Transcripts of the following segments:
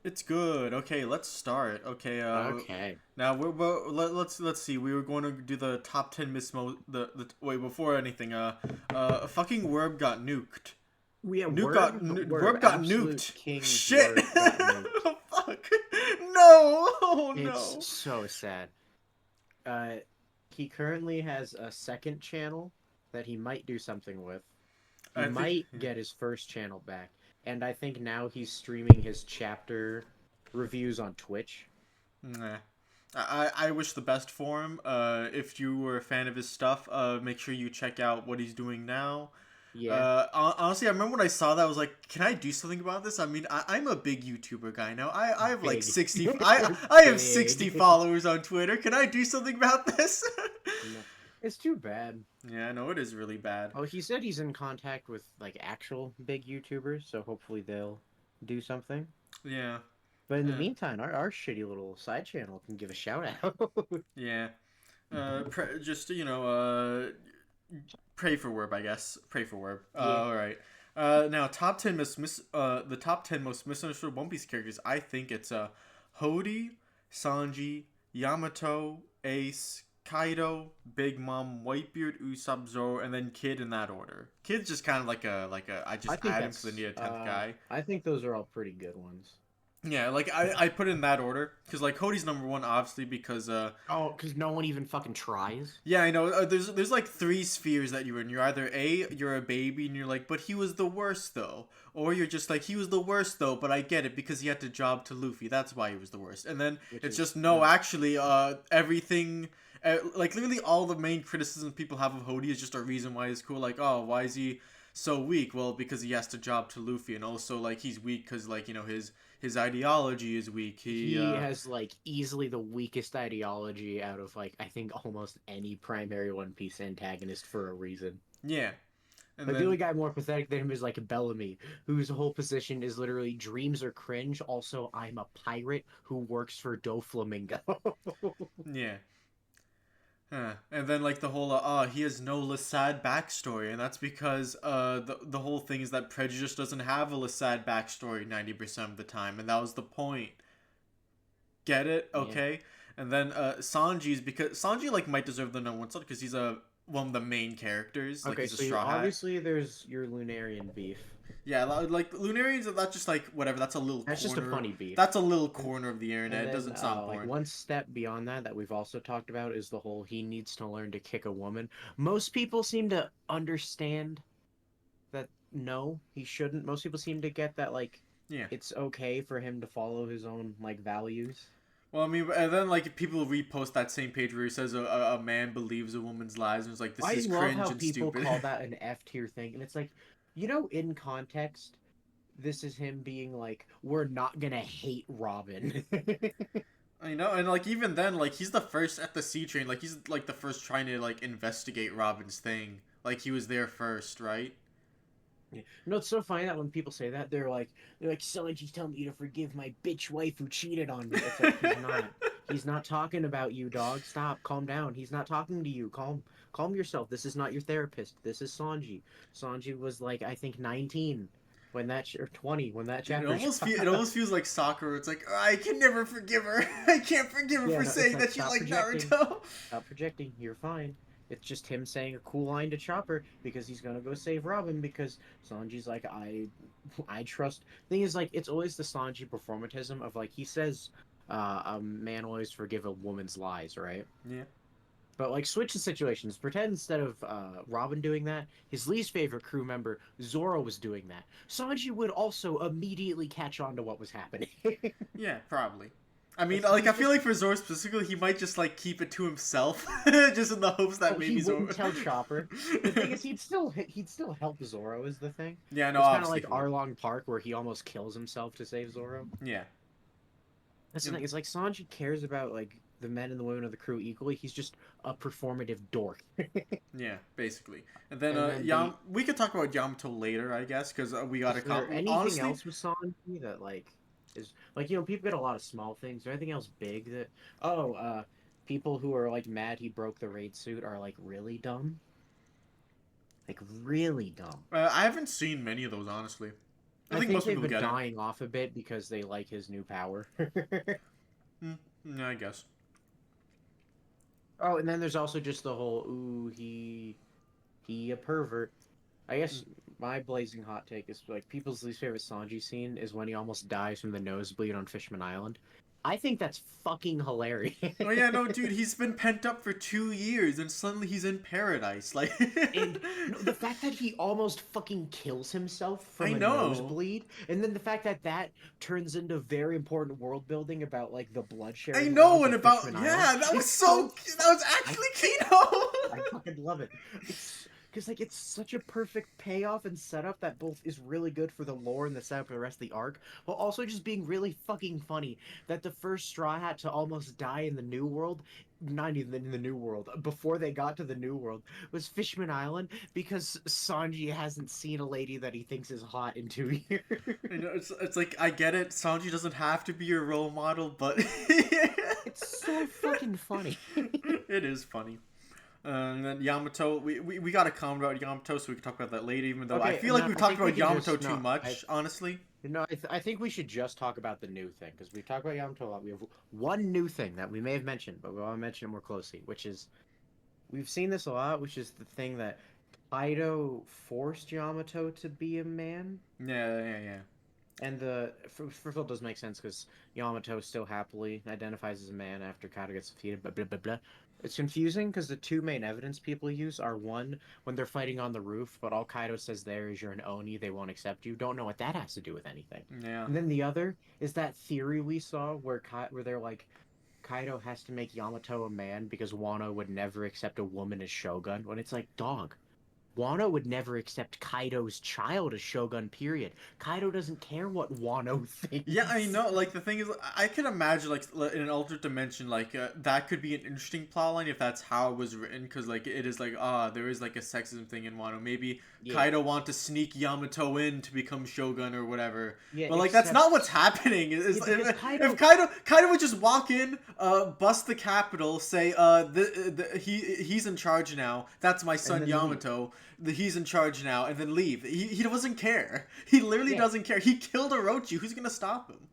It's good. Okay, let's start. Okay, Okay. now let's see. We were going to do the top 10 the wait, before anything. Fucking Werb got nuked. We have Werb Werb, got absolute nuked. king Shit. Werb got nuked. Fuck. No. Oh It's no. so sad. Uh, he currently has a second channel that he might do something with. He I think might yeah. get his first channel back, and I think now he's streaming his chapter reviews on Twitch. Nah. I wish the best for him. If you were a fan of his stuff, make sure you check out what he's doing now. Yeah, Honestly, I remember when I saw that, I was like, "Can I do something about this?" I mean, I'm a big YouTuber guy now. I have like big. 60. You're I have 60 big. followers on Twitter. Can I do something about this? No, it's too bad. Yeah, I know it is really bad. Oh, he said he's in contact with like actual big YouTubers, so hopefully they'll do something. Yeah, But in the uh, meantime, our shitty little side channel can give a shout out. yeah. Just pray for Werb, I guess. Pray for Werb. Yeah. All right. Now the top 10 most misunderstood One Piece characters. I think it's Hody, Sanji, Yamato, Ace, Kaido, Big Mom, Whitebeard, Usopp, Zoro, and then Kid in that order. Kid's just kind of like a I I just think add him to the that's near 10th guy. I think those are all pretty good ones. Yeah, like I put it in that order because like Cody's number one obviously because Oh, because no one even fucking tries. yeah, I know. There's like three spheres that you're in. You're either you're a baby, and you're like, but he was the worst though, or you're just like he was the worst though, but I get it because he had to job to Luffy. That's why he was the worst. And then Which it's is just no, actually, everything, like literally all the main criticisms people have of Hody is just a reason why he's cool. Like, oh, why is he so weak? Well, because he has to job to Luffy, and also like he's weak because like his ideology is weak. he has like easily the weakest ideology out of like I think almost any primary One Piece antagonist for a reason. Yeah, and Like the then only guy more pathetic than him is like Bellamy, whose whole position is literally dreams are cringe. Also, I'm a pirate who works for Doflamingo. yeah. And then like the whole he has no Lasad backstory, and that's because the whole thing is that Prejudice doesn't have a Lasad backstory 90% of the time, and that was the point. Get it? Yeah. Okay. And then Sanji's because Sanji like might deserve the number one slot because he's a one of the main characters, like Okay, he's a so you Straw Hat. obviously there's your Lunarian beef. Yeah, like Lunarians, that's just like whatever. That's a little That's just a corner. funny beef. That's a little corner of the And internet. It then, doesn't sound like porn. one step beyond that we've also talked about is the whole he needs to learn to kick a woman. Most people seem to understand that no, he shouldn't. Most people seem to get that like Yeah. it's okay for him to follow his own like values. Well, I mean, and then like people repost that same page where he says a man believes a woman's lies, and it's like this I is love cringe how and people stupid. call that an F tier thing, and it's like, in context, this is him being like, we're not gonna hate Robin. I know, and like even then, like he's the first at the sea train. Like he's like the first trying to like investigate Robin's thing. Like he was there first, right? Yeah. It's so funny that when people say that, they're like, Sanji's telling me to forgive my bitch wife who cheated on me. It's like he's not. He's not talking about you, dog. Stop. Calm down. He's not talking to you. Calm yourself. This is not your therapist. This is Sanji. Sanji was like I think 19 when or 20 when that Dude, chapter it dropped. almost feels like soccer. It's like I can never forgive her. I can't forgive her Yeah, for no, it's saying like that she stop liked projecting. Naruto. Stop projecting. You're fine. It's just him saying a cool line to Chopper because he's gonna go save Robin because Sanji's like I trust. Thing is like it's always the Sanji performatism of like he says a man always forgive a woman's lies, right? Yeah. But like switch the situations. Pretend instead of Robin doing that, his least favorite crew member Zoro was doing that. Sanji would also immediately catch on to what was happening. Yeah, probably. I mean, It's like I he's feel just like for Zoro specifically, he might just like keep it to himself, just in the hopes Oh, that he maybe Zoro. wouldn't tell Chopper. The thing is, he'd still help Zoro. Is the thing. Yeah, no, It's kind of obviously like he would. Arlong Park, where he almost kills himself to save Zoro. Yeah. That's the And thing. It's like Sanji cares about like the men and the women of the crew equally. He's just a performative dork. yeah, basically. And then And then the We could talk about Yamato later, I guess, because we got is a there anything honestly. else with Sanji that like is like people get a lot of small things. Is there anything else big that oh people who are like mad he broke the raid suit are like really dumb, like really dumb. I haven't seen many of those honestly. I I think think most they've people been get it. dying off a bit because they like his new power. Yeah, I guess. Oh, and then there's also just the whole ooh he a pervert. I guess my blazing hot take is like people's least favorite Sanji scene is when he almost dies from the nosebleed on Fishman Island. I think that's fucking hilarious. Oh yeah, no, dude, he's been pent up for 2 years, and suddenly he's in paradise. Like, And no, the fact that he almost fucking kills himself I from a know, nosebleed, and then the fact that that turns into very important world building about like the blood I sharing know, laws and of about Fishman Island. yeah, that was It's so that was I actually Kino. I fucking love it. It's because like it's such a perfect payoff and setup that both is really good for the lore and the setup for the rest of the arc, while also just being really fucking funny. That the first Straw Hat to almost die in the New World, not even in the New World, before they got to the New World, was Fishman Island because Sanji hasn't seen a lady that he thinks is hot in 2 years. I know, it's like I get it. Sanji doesn't have to be your role model, but It's so fucking funny. it is funny. And then Yamato, we got to comment about Yamato, so we can talk about that later. Even though I Okay, feel like no, we've I talked think we about can Yamato just too no. much, honestly. I think we should just talk about the new thing because we've talked about Yamato a lot. We have one new thing that we may have mentioned, but we want to mention it more closely, which is we've seen this a lot, which is the thing that Kaido forced Yamato to be a man. Yeah, yeah, yeah. And the first of all, it does make sense because Yamato still happily identifies as a man after Kaido gets defeated. But blah blah blah. It's confusing because the two main evidence people use are one when they're fighting on the roof, but all Kaido says there is you're an Oni, they won't accept you. Don't know what that has to do with anything. Yeah. And then the other is that theory we saw where they're like Kaido has to make Yamato a man because Wano would never accept a woman as shogun. When it's like, dog, Wano would never accept Kaido's child as shogun, period. Kaido doesn't care what Wano Yeah, I thinks. know. Like the thing is, I can imagine like in an alternate dimension, like that could be an interesting plotline if that's how it was written. Because like it is like there is like a sexism thing in Wano. Maybe Yeah, Kaido want to sneak Yamato in to become shogun or whatever. yeah, But like that's except not what's happening. yeah, because If Kaido, Kaido would just walk in, bust the capital, say he's in charge now. That's my and son then leave. Yamato. He's in charge now, and then leave. He doesn't care. He literally Yeah, doesn't care. He killed Orochi. Who's gonna stop him?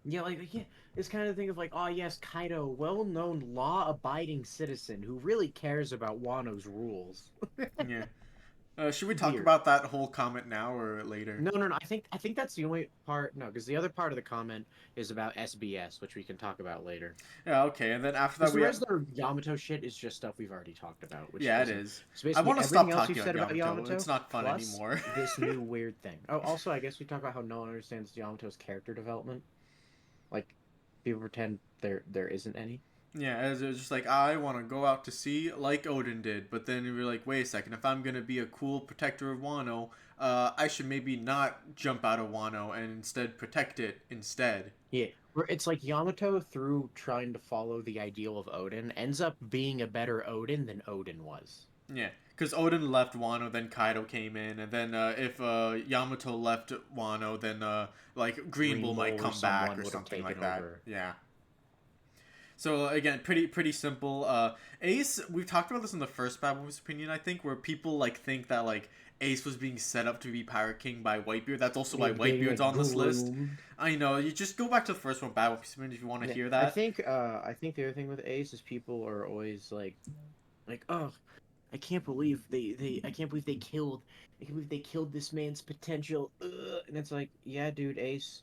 yeah, yeah. It's kind of the thing of like, oh yes, Kaido, well-known law-abiding citizen who really cares about Wano's rules. Yeah. Should we talk Weird. about that whole comment now or later? No, no, no. I think that's the only part. No, because the other part of the comment is about SBS, which we can talk about later. Yeah. Okay. And then after that, Because the we rest of the Yamato shit is just stuff we've already talked about, which yeah, it doesn't. is. So I basically, want to stop everything else talking you've said about about Yamato. It's Yamato, not fun plus anymore. this new weird thing. Oh, also, I guess we talk about how no one understands Yamato's character development. Like, people pretend there isn't any. Yeah, it's just like I want to go out to sea like Odin did, but then we're like, wait a second, if I'm gonna be a cool protector of Wano, I should maybe not jump out of Wano and instead protect it instead. Yeah, where it's like Yamato, through trying to follow the ideal of Odin, ends up being a better Odin than Odin was. Yeah, because Odin left Wano, then Kaido came in, and then if Yamato left Wano, then like Green Bull Green might Bull or come back someone or would have something like taken that. over. Yeah. So again, pretty simple. Ace, we've talked about this in the first Bad Wolf's opinion, I think, where people like think that like Ace was being set up to be Pirate King by Whitebeard. That's also why Yeah, getting, Whitebeard's like, on this list. groomed. I know. You just go back to the first one, Bad Wolf's opinion, if you want to Yeah, hear I that. think the other thing with Ace is people are always like oh I can't believe they killed this man's potential. Ugh. And it's like, yeah, dude, Ace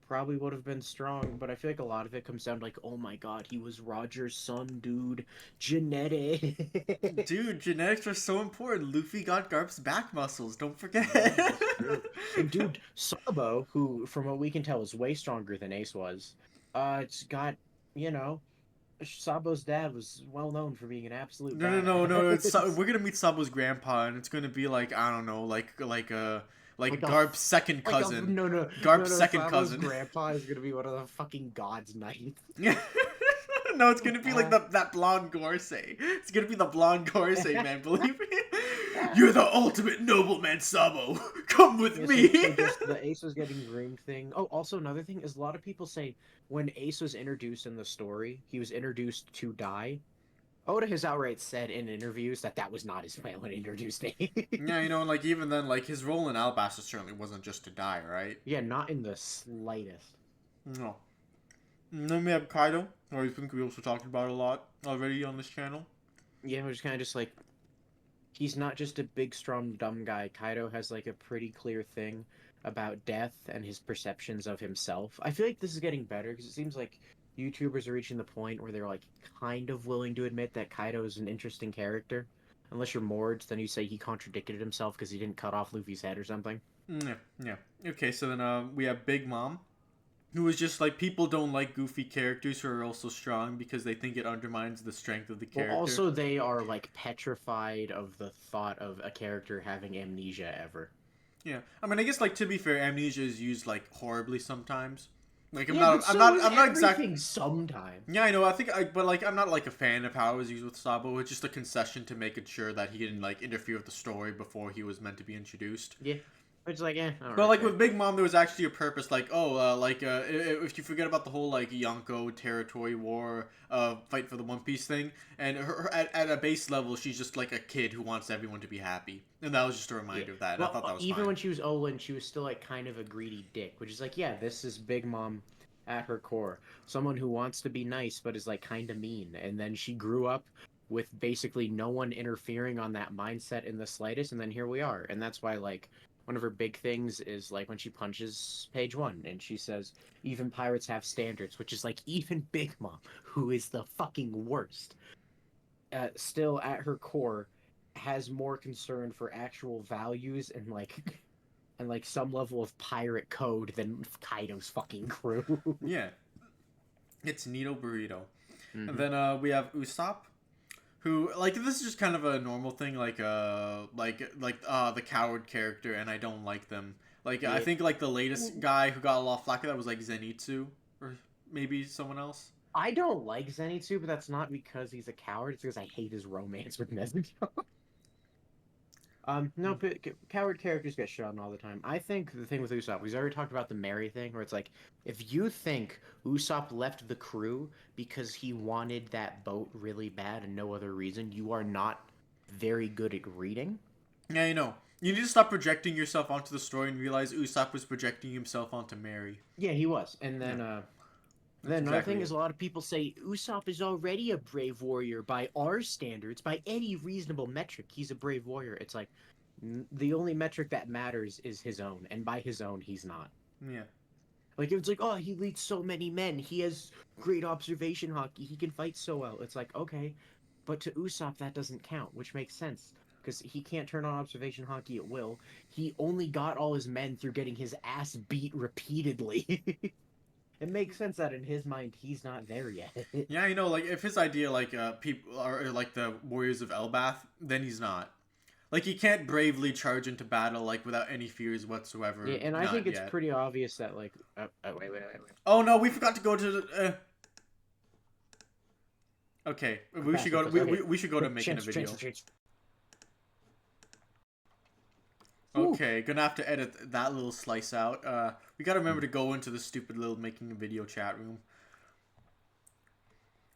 probably would have been strong, but I feel like a lot of it comes down to like, oh my god, he was Roger's son, dude. Genetic. Dude, genetics are so important. Luffy got Garp's back muscles. Don't forget. It's true. And dude, Sabo, who from what we can tell is way stronger than Ace was, it's got, you know, Sabo's dad was well known for being an absolute No. badass. We're gonna meet Sabo's grandpa, and it's gonna be like I don't know, like Like a Garp's second like a cousin. no no no Garp's no second Sabo's cousin. grandpa is gonna be one of the fucking gods knights. No, it's gonna be like that blonde Gorsei. It's gonna be the blonde Gorsei, man. Believe me. You're the ultimate nobleman, Sabo. Come with Yeah, me. so just the Ace was getting groomed thing. Oh, also another thing is a lot of people say when Ace was introduced in the story, he was introduced to die. Oda has outright said in interviews that that was not his plan when he introduced me. Yeah, you know, and like even then, like his role in Alabasta certainly wasn't just to die, right? Yeah, not in the slightest. No. And then we have Kaido, who I think we also talked about a lot already on this channel. Yeah, we're just kind of just like he's not just a big, strong, dumb guy. Kaido has like a pretty clear thing about death and his perceptions of himself. I feel like this is getting better because it seems like YouTubers are reaching the point where they're like kind of willing to admit that Kaido is an interesting character. Unless you're Mords, then you say he contradicted himself because he didn't cut off Luffy's head or something. Yeah, yeah. Okay, so then we have Big Mom, who is just like people don't like goofy characters who are also strong because they think it undermines the strength of the character. Well, also they are like petrified of the thought of a character having amnesia ever. Yeah, I mean, I guess like to be fair, amnesia is used like horribly sometimes. Like I'm not exactly sometimes. Yeah, I know. But like, I'm not like a fan of how it was used with Sabo. It's just a concession to making sure that he didn't like interfere with the story before he was meant to be introduced. Yeah, it's like But like with Big Mom, there was actually a purpose. Like, if you forget about the whole like Yonko territory war, fight for the One Piece thing, and at a base level, she's just like a kid who wants everyone to be happy, and that was just a reminder of that. And well, I thought that was even fine. when she was Olin, she was still like kind of a greedy dick, which is like, yeah, this is Big Mom at her core, someone who wants to be nice but is like kind of mean, and then she grew up with basically no one interfering on that mindset in the slightest, and then here we are, and that's why like one of her big things is like when she punches page one and she says even pirates have standards, which is like even Big Mom, who is the fucking worst, still at her core has more concern for actual values and like some level of pirate code than Kaido's fucking crew. Yeah, it's Nito Burrito, Mm-hmm. and then we have Usopp, who like this is just kind of a normal thing, the coward character, and I don't like them. Like I think like the latest guy who got a lot of flack for that was like Zenitsu, or maybe someone else. I don't like Zenitsu, but that's not because he's a coward. It's because I hate his romance with Nezuko. No, but coward characters get shot on all the time. I think the thing with Usopp, we've already talked about the Mary thing, where it's like, if you think Usopp left the crew because he wanted that boat really bad and no other reason, you are not very good at reading. Yeah, you know. You need to stop projecting yourself onto the story and realize Usopp was projecting himself onto Mary. Yeah, he was. And then, then another thing is a lot of people say Usopp is already a brave warrior by our standards, by any reasonable metric. He's a brave warrior. It's like the only metric that matters is his own, and by his own, he's not. Yeah. Like it's like, oh, he leads so many men. He has great observation hockey. He can fight so well. It's like, okay, but to Usopp that doesn't count, which makes sense because he can't turn on observation hockey at will. He only got all his men through getting his ass beat repeatedly. It makes sense that in his mind he's not there yet. Yeah, you know, like if his idea like people are like the warriors of Elbath, then he's not. Like he can't bravely charge into battle like without any fears whatsoever. Yeah, and I think it's pretty obvious that like wait. Oh no, we forgot to go to the Okay, we should go to we should go to making a video. Okay, gonna have to edit that little slice out. We gotta remember to go into the stupid little making a video chat room.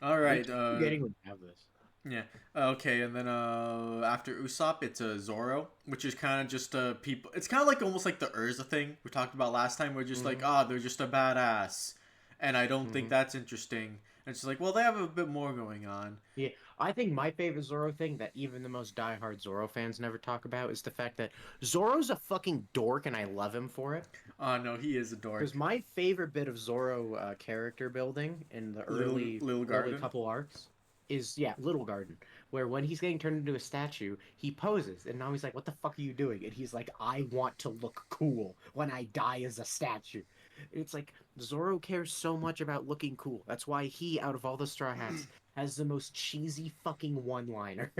All right. Getting would have this. Yeah. Okay, and then after Usopp, it's Zoro, which is kind of just people. It's kind of like almost like the Urza thing we talked about last time. We're just like, they're just a badass, and I don't think that's interesting. And it's like, well, they have a bit more going on. Yeah, I think my favorite Zoro thing that even the most diehard Zoro fans never talk about is the fact that Zoro's a fucking dork, and I love him for it. No, he is a dork. Because my favorite bit of Zoro character building in the early couple arcs is Little Garden, where when he's getting turned into a statue, he poses, and now he's like, "What the fuck are you doing?" And he's like, "I want to look cool when I die as a statue." It's like Zoro cares so much about looking cool. That's why he, out of all the Straw Hats, has the most cheesy fucking one-liner.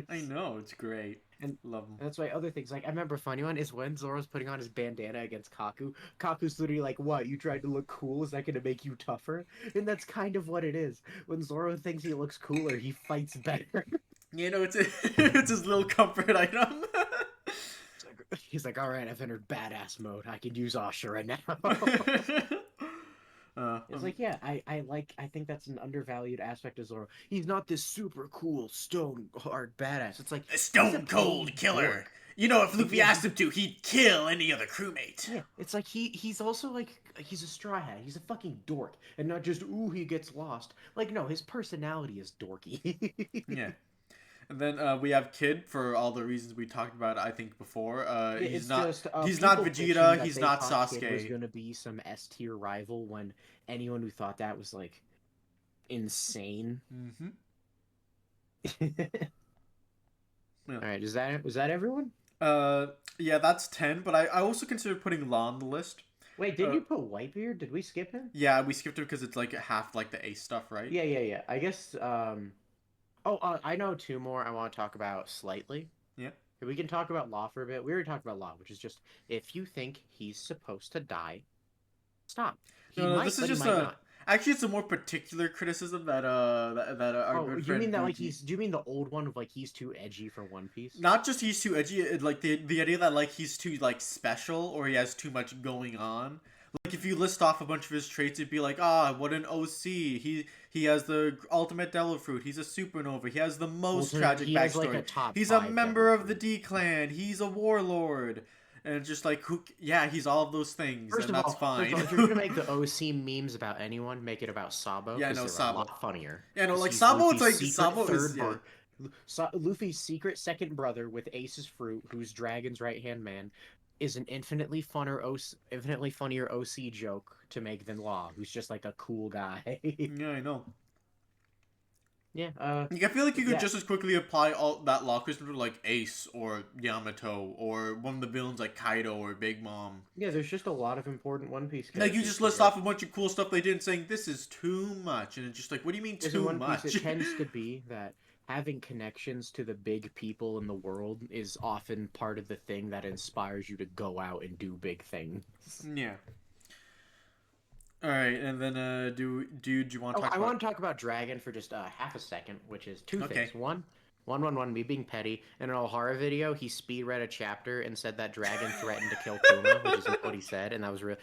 I know, it's great. And love him. That's why other things, like, I remember a funny one is when Zoro's putting on his bandana against Kaku. Kaku's literally like, what, you tried to look cool? Is that going to make you tougher? And that's kind of what it is. When Zoro thinks he looks cooler, he fights better. You know, it's it's his little comfort item. He's like, all right, I've entered badass mode. I can use Asha right now. It's like, yeah, I think that's an undervalued aspect of Zoro. He's not this super cool stone hard badass. It's like a he's a stone cold plain killer. dork. You know, if Like, Luffy yeah, asked him to, he'd kill any other crewmate. yeah. It's like he's also like he's a straw hat. He's a fucking dork, and not just ooh he gets lost. Like no, his personality is dorky. Yeah. And then we have Kid for all the reasons we talked about, I think, before. Yeah, He's it's not just he's not people bitching Vegeta, that he's they not thought Kid was Sasuke. gonna be some S tier rival when anyone who thought that was like insane. Mm-hmm. All Yeah. right, is that everyone? Yeah, that's 10, but I also consider putting Law on the list. Wait, did Uh, you put Whitebeard? Did we skip him? yeah, we skipped it because it's like half like the Ace stuff, right? Yeah. I guess. Oh, I know two more I want to talk about slightly. Yeah. We can talk about Law for a bit. We already talked about Law, which is just if you think he's supposed to die, stop. He No, might, this is but he just might a. not. Actually, it's a more particular criticism that our Oh, good you friend mean that like Gucci. do you mean the old one of like he's too edgy for One Piece? Not just he's too edgy, like the idea that like he's too like special or he has too much going on. Like if you list off a bunch of his traits, it'd be like, what an OC. He has the ultimate devil fruit. He's a supernova. He has the most tragic he has like backstory. a top He's a 5 member devil of the fruit. D clan. He's a warlord. And it's just like yeah, he's all of those things, First and of that's all, fine. if you're gonna make the OC memes about anyone, make it about Sabo Yeah, because no, they're a Sabo. lot funnier. Yeah, no, 'Cause like he's Sabo. It's Luffy's like secret Sabo is third yeah. Luffy's secret second brother with Ace's fruit, who's Dragon's right hand man, is an infinitely funnier OC joke to make than Law, who's just like a cool guy. Yeah, I know. Yeah. Like, I feel like you could Yeah. just as quickly apply all that law crystal to like Ace or Yamato or one of the villains like Kaido or Big Mom. Yeah. There's just a lot of important One Piece Like you characters. just list off a bunch of cool stuff they did and saying this is too much, and it's just like, what do you mean Because in too One Piece, much? it tends to be that having connections to the big people in the world is often part of the thing that inspires you to go out and do big things. Yeah. All right, and then do you want to talk I about? want to talk about Dragon for just half a second, which is two Okay. things. One, me being petty. In an O'Hara video, he speed read a chapter and said that Dragon threatened to kill Kuma, which is what he said, and that was real.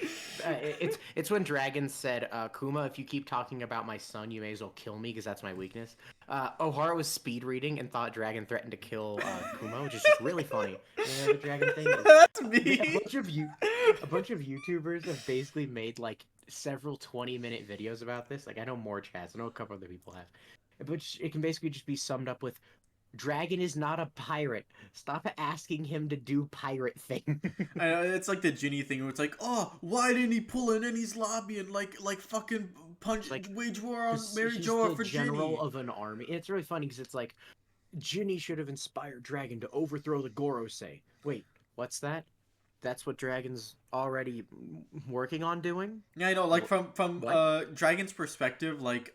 It's when Dragon said, "Kuma, if you keep talking about my son, you may as well kill me because that's my weakness." O'Hara was speed reading and thought Dragon threatened to kill Kuma, which is just really funny. You know, the Dragon thing. That's A me. bunch of YouTubers have basically made like several 20-minute videos about this. Like I know more chats. I know a couple other people have. But it can basically just be summed up with Dragon is not a pirate. Stop asking him to do pirate thing. It's like the Ginny thing where it's like, oh, why didn't he pull in Ennie's lobby and like fucking punch Like, wage war on Mary he's Joa the for general Ginny? of an army. And it's really funny because it's like Ginny should have inspired Dragon to overthrow the Gorosei. Wait, what's that? That's what Dragon's already working on doing? Yeah, I know. Like from What? Dragon's perspective, like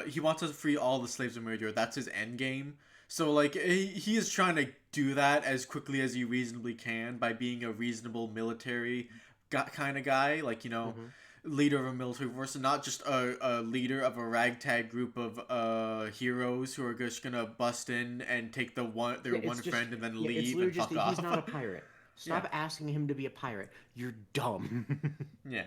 he wants to free all the slaves of Meridior. That's his end game. So like he is trying to do that as quickly as he reasonably can by being a reasonable military kind of guy. Like leader of a military force, and not just a leader of a ragtag group of heroes who are just gonna bust in and take their one friend and then it's leave literally and fuck just off. he's not a pirate. Stop asking him to be a pirate. You're dumb. Yeah.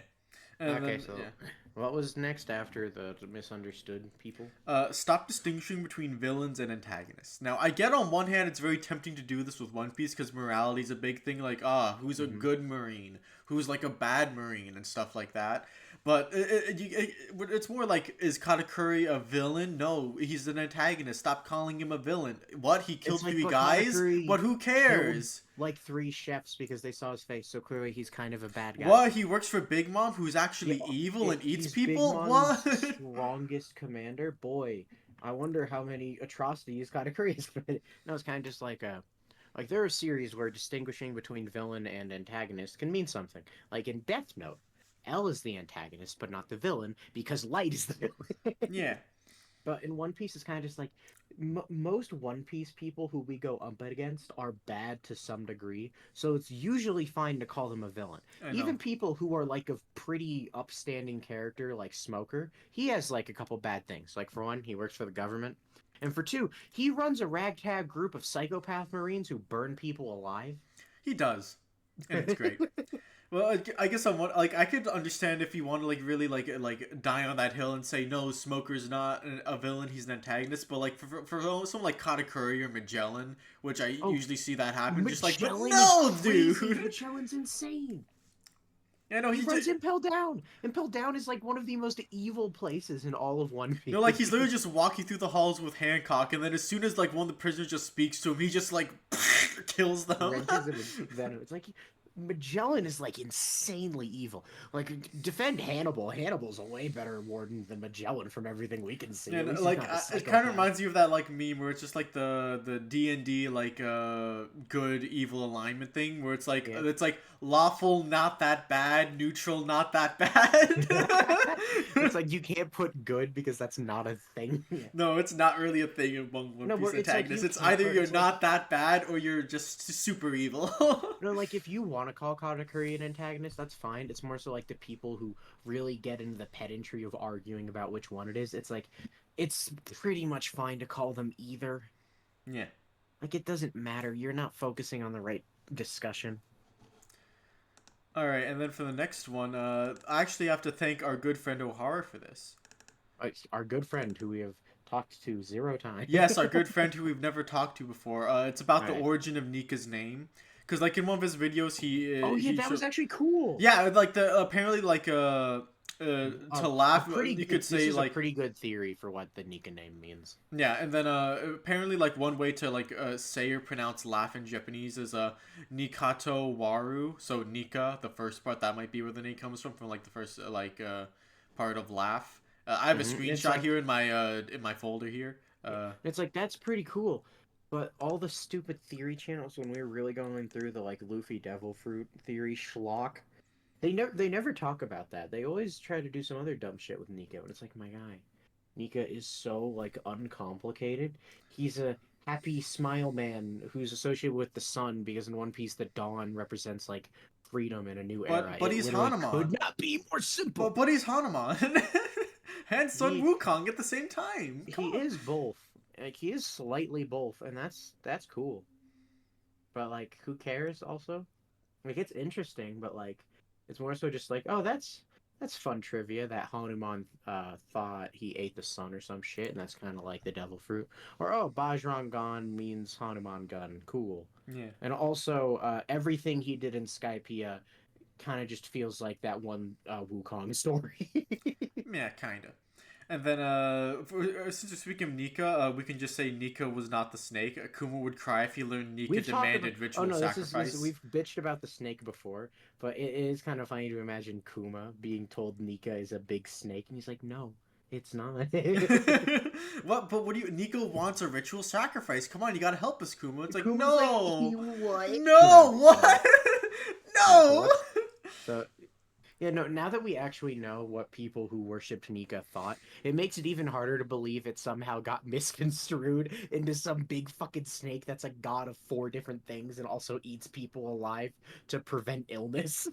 And Okay, then, so yeah. what was next after the misunderstood people? Stop distinguishing between villains and antagonists. Now, I get on one hand, it's very tempting to do this with One Piece because morality is a big thing. Like, who's a good Marine? Who's like a bad Marine and stuff like that. But it's more like, is Katakuri a villain? No, he's an antagonist. Stop calling him a villain. What? He killed It's like, three but guys? Katakuri But who cares? Like 3 chefs because they saw his face, so clearly he's kind of a bad guy. What? He works for Big Mom, who's actually Yeah, evil and eats he's Big people? Mom's What? strongest commander? Boy, I wonder how many atrocities Katakuri has committed. No, it's kind of just like like there are series where distinguishing between villain and antagonist can mean something. Like in Death Note, L is the antagonist, but not the villain, because Light is the villain. Yeah. But in One Piece, it's kind of just like most One Piece people who we go up against are bad to some degree, so it's usually fine to call them a villain. I know. Even people who are like a pretty upstanding character, like Smoker, he has like a couple bad things. Like for one, he works for the government, and for two, he runs a ragtag group of psychopath Marines who burn people alive. He does. And it's great. Well, I guess like I could understand if you want to like really like die on that hill and say no, Smoker's not a villain, he's an antagonist. But like for someone like Katakuri or Magellan, which I Oh, usually see that happen, just like but Magellan is no, crazy. dude. Magellan's insane. Yeah, no, He he runs just Impel Down. Impel Down is like one of the most evil places in all of One Piece. no, like he's literally just walking through the halls with Hancock, and then as soon as like one of the prisoners just speaks to him, he just like kills them. Wrenches him with venom. It's like Magellan is like insanely evil. Like defend Hannibal. Hannibal's a way better warden than Magellan from everything we can see. At And least he's like not a it kind psychopath. of reminds you of that like meme where it's just like the D&D like good evil alignment thing where Yeah. it's like lawful not that bad, neutral not that bad. It's like you can't put good because that's not a thing. No, it's not really a thing among One No, Piece but it's like antagonists. you It's can't, either but you're it's not like that bad or you're just super evil. no, like if you want to call Katakuri an antagonist, that's fine. It's more so like the people who really get into the pedantry of arguing about which one it is. It's like it's pretty much fine to call them either. Yeah. Like it doesn't matter. You're not focusing on the right discussion. All right, and then for the next one, I actually have to thank our good friend O'Hara for this. Our good friend who we have talked to 0 times. Yes, our good friend who we've never talked to before. It's about the Right. origin of Nika's name, because like in one of his videos, Oh yeah, he that was actually cool. yeah, like the apparently like to laugh you could say this is like a pretty good theory for what the Nika name means. yeah, and then apparently like one way to like say or pronounce laugh in Japanese is Nikato Waru. So Nika, the first part, that might be where the name comes from like the first part of laugh. I have a screenshot like, here in my folder here. It's like that's pretty cool. But all the stupid theory channels when we were really going through the like Luffy Devil Fruit theory schlock, they never talk about that. They always try to do some other dumb shit with Nika, and it's like, my guy, Nika is so like uncomplicated. He's a happy smile man who's associated with the sun because in One Piece the dawn represents like freedom in a new era. But It he's literally Hanuman. could not be more simple. But he's Hanuman and Sun He- Wukong at the same time. He is both. Like he is slightly both, and that's cool. But like, who cares? Also, like it's interesting, but like, it's more so just like, oh, that's fun trivia that Hanuman thought he ate the sun or some shit, and that's kind of like the devil fruit. Or oh, Bajrang Gun means Hanuman gun, cool. Yeah. And also, everything he did in Skypiea kind of just feels like that one Wukong story. Yeah, kind of. And then, since we're speaking of Nika, we can just say Nika was not the snake. Akuma would cry if he learned Nika We've talked demanded about, ritual oh no, sacrifice. we've bitched about the snake before, but it is kind of funny to imagine Kuma being told Nika is a big snake, and he's like, no, it's not. What? But what do you? Nika wants a ritual sacrifice. Come on, you gotta help us, Kuma. It's like Kuma's no, like, what? no, what? No. So, yeah, no, now that we actually know what people who worshipped Nika thought, it makes it even harder to believe it somehow got misconstrued into some big fucking snake that's a god of 4 different things and also eats people alive to prevent illness.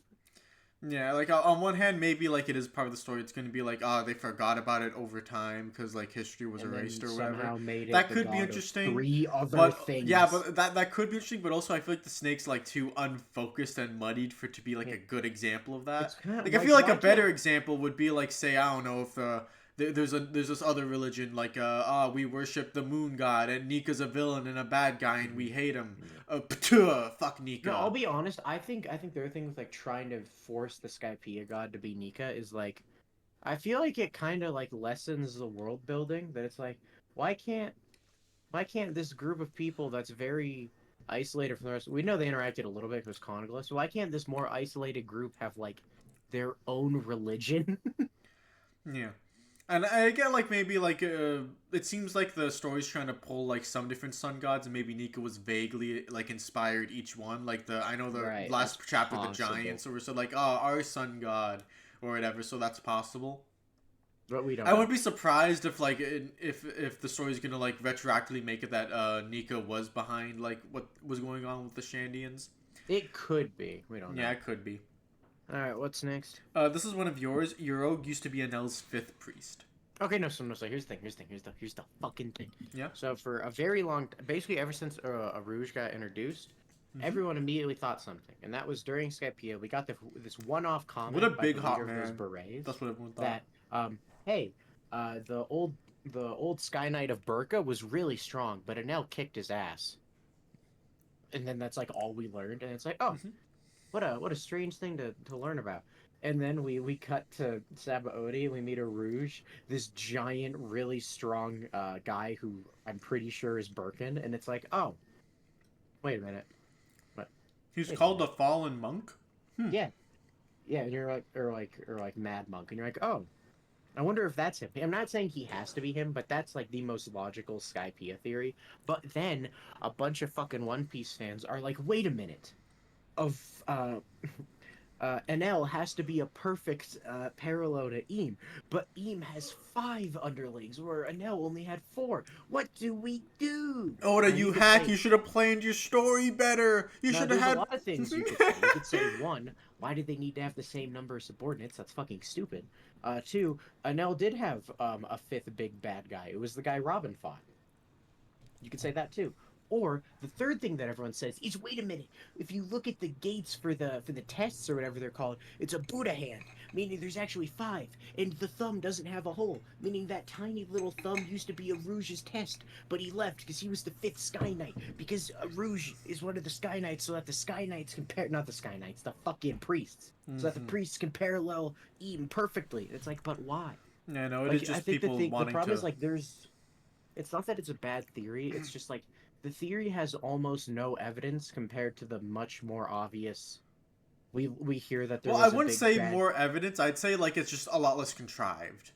Yeah, like on one hand, maybe like it is part of the story. It's gonna be like, oh, they forgot about it over time because like history was And erased then or whatever. somehow made it That the could be god of interesting, 3 other But things. yeah, but that could be interesting. But also, I feel like the snake's like too unfocused and muddied for it to be like Yeah. a good example of that. It's kinda Like I feel like why a better can't- example would be like, say, I don't know if there's this other religion like we worship the moon god and Nika's a villain and a bad guy and we hate him. Fuck Nika. No, I'll be honest. I think the other thing with like trying to force the Skypiea god to be Nika is like, I feel like it kind of like lessens the world building. That it's like, why can't this group of people that's very isolated from the rest? We know they interacted a little bit because Congola. So why can't this more isolated group have like their own religion? Yeah. And I get like maybe like it seems like the story's trying to pull like some different sun gods and maybe Nika was vaguely like inspired each one. Like I know the Right, last that's chapter the possible. giants or so like our sun god or whatever, so that's possible. But we don't. I know. wouldn't be surprised if like if the story's gonna like retroactively make it that Nika was behind like what was going on with the Shandians. It could be. We don't know. Yeah, it could be. All right. What's next? This is one of yours. Euro used to be Enel's 5th priest. Okay, no, so here's the thing. Here's the fucking thing. Yeah. So for a very long, basically ever since Arouge got introduced, everyone immediately thought something, and that was during Skypiea. We got this one-off What a comment by big the hot leader of those man. berets That's what everyone thought. that, hey, the old Sky Knight of Burka was really strong, but Enel kicked his ass. And then that's like all we learned, and it's like, oh, Mhm. what a strange thing to learn about. And then we cut to Sabaody and we meet a Rouge, this giant, really strong guy who I'm pretty sure is Birkin, and it's like, oh, wait a minute, what? He's Wait a called minute, the Fallen Monk. yeah, yeah, and you're like, or like Mad Monk, and you're like, oh, I wonder if that's him. I'm not saying he has to be him, but that's like the most logical Skypiea theory. But then a bunch of fucking One Piece fans are like, wait a minute, of Enel has to be a perfect parallel to Eam, but Eam has 5 underlings, where Enel only had 4. What do we do? Oda, And you you could hack! say, You should have planned your story better. You no, should have there's a had. lot of things you could say. You could say, 1, why did they need to have the same number of subordinates? That's fucking stupid. 2, Enel did have a 5th big bad guy. It was the guy Robin fought. You could say that too. Or the third thing that everyone says is, wait a minute, if you look at the gates for the tests or whatever they're called, it's a Buddha hand, meaning there's actually 5, and the thumb doesn't have a hole, meaning that tiny little thumb used to be a Rouge's test, but he left because he was the 5th Sky Knight, because a Rouge is one of the Sky Knights, so that the Sky Knights not the Sky Knights, the fucking priests, so that the priests can parallel Eden perfectly. It's like, but why? Yeah, no, it is Like, I just think people the wanting problem is to. like it's not that it's a bad theory. It's just like the theory has almost no evidence compared to the much more obvious. We hear that there Well, I was a wouldn't big say bad. more evidence. I'd say like it's just a lot less contrived,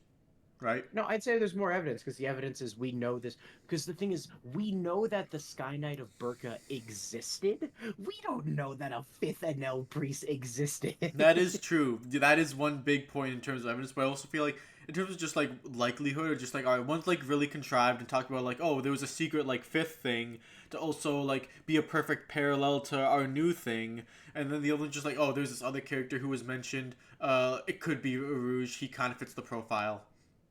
right? No, I'd say there's more evidence because the evidence is we know this. Because the thing is, we know that the Sky Knight of Burka existed. We don't know that a 5th Enel priest existed. That is true. That is one big point in terms of evidence. But I also feel like in terms of just like likelihood, or just like all right, one's like really contrived and talk about like oh there was a secret like 5th thing to also like be a perfect parallel to our new thing, and then the other one's just like oh there's this other character who was mentioned. It could be Rouge. He kind of fits the profile.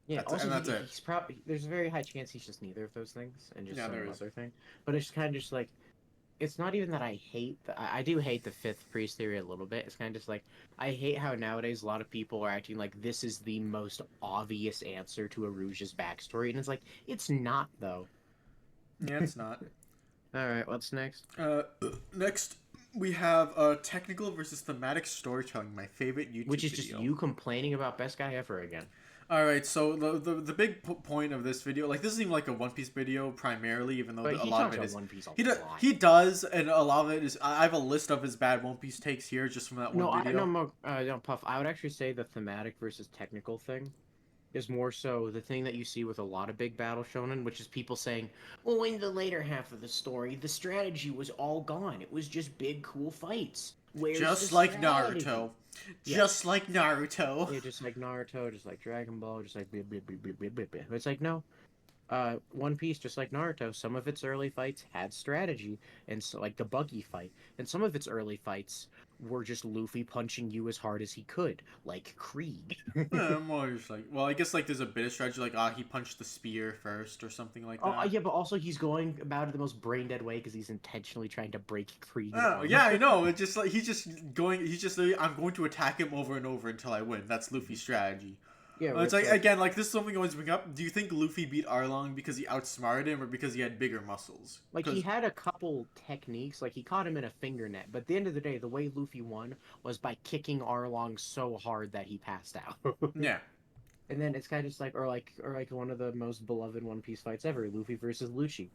Yeah. And Also, that's it. he's probably there's a very high chance he's just neither of those things and just Yeah, some there is. other thing. But it's kind of just like it's not even that I hate I do hate the 5th priest theory a little bit. It's kind of just like I hate how nowadays a lot of people are acting like this is the most obvious answer to Aruja's backstory, and it's like it's not though. Yeah, it's not. All right, what's next? Uh, Next we have technical versus thematic storytelling. My favorite YouTube Which is just video. you complaining about best guy ever again. All right, so the big point of this video, like this isn't even like a One Piece video primarily, even though But a he lot of talks it about is. One Piece a He lot. he does, and a lot of it is. I have a list of his bad One Piece takes here just from that No, one video. no, Puff. I would actually say the thematic versus technical thing is more so the thing that you see with a lot of big battle shonen, which is people saying, "Well, in the later half of the story, the strategy was all gone. It was just big, cool fights. Where's Just the like strategy?" Naruto. Yeah, Just like Naruto. yeah, just like Naruto, just like Dragon Ball, just like blah, blah, blah, blah, blah, blah, blah. It's like no, One Piece, just like Naruto, some of its early fights had strategy, and so like the Buggy fight, and some of its early fights were just Luffy punching you as hard as he could, like Krieg. Yeah, I'm more just like, well, I guess like there's a bit of strategy, like he punched the spear first or something like Oh, that. yeah, but also he's going about it the most brain dead way because he's intentionally trying to break Krieg's Oh, armor. yeah, I know. It's just like he's just going. He's just like, I'm going to attack him over and over until I win. That's Luffy's strategy. Yeah, where It's like again, like this is something I always bring up. Do you think Luffy beat Arlong because he outsmarted him or because he had bigger muscles? like he Because had a couple techniques, like he caught him in a finger net, but at the end of the day, the way Luffy won was by kicking Arlong so hard that he passed out. yeah, And then it's kind of just like, or like one of the most beloved One Piece fights ever, Luffy versus Lucci,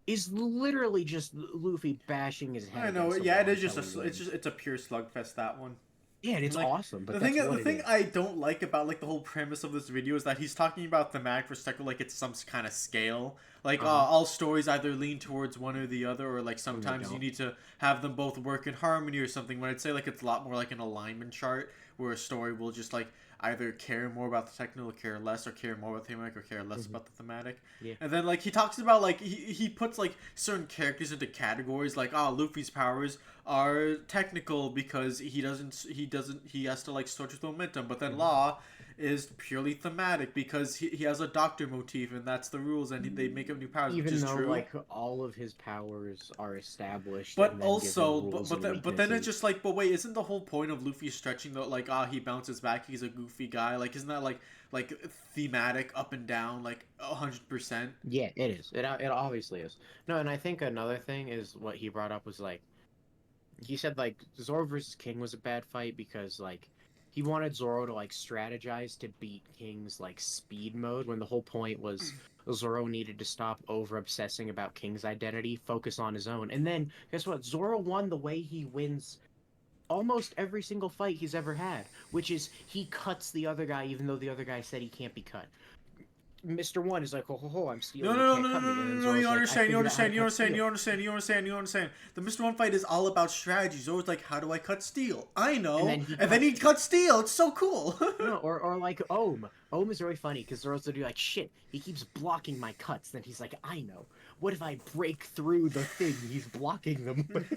is literally just Luffy bashing his head. I know. Against Yeah, a it wall is just until he wins. it's a pure slugfest, that one. Yeah, and it's Like awesome, but the that's thing what the it thing is. I don't like about like the whole premise of this video is that he's talking about thematic versus technical like it's some kind of scale. Like all stories either lean towards one or the other, or like sometimes you don't. need to have them both work in harmony or something. When I'd say like it's a lot more like an alignment chart where a story will just like either care more about the technical, care less, or care more about the thematic, or care less about the thematic. Yeah. And then like he talks about like he puts like certain characters into categories like Luffy's powers are technical because he has to like stretch with momentum, but then Law is purely thematic because he has a doctor motif and that's the rules and they make up new powers, which Even is though true. like all of his powers are established But and then given also, rules and but then it's weaknesses. just like, but wait, isn't the whole point of Luffy stretching the like, he bounces back, he's a goofy guy, like, isn't that like thematic up and down like 100%? Yeah, it is. It obviously is. No, and I think another thing is what he brought up was like he said like Zoro versus King was a bad fight because like he wanted Zoro to like strategize to beat King's like speed mode when the whole point was Zoro needed to stop over obsessing about King's identity, focus on his own. And then guess what? Zoro won the way he wins almost every single fight he's ever had, which is he cuts the other guy even though the other guy said he can't be cut. Mr. One is like, ho ho ho, I'm No, stealing, you no, no, can't no, cut no, me. no, And then no, no, you Zoro's don't like, I understand, you don't figured out how to understand, you don't cut understand, you steel. don't understand, you don't understand, you don't understand. The Mr. One fight is all about strategy. Zoro's like, how do I cut steel? I And know. then he And then he cuts. cuts steel. It's so cool. No, or like Ohm. Ohm is really funny because Zoro's literally like, shit, he keeps blocking my cuts. Then he's like, I know. What if I break through the thing he's blocking them with?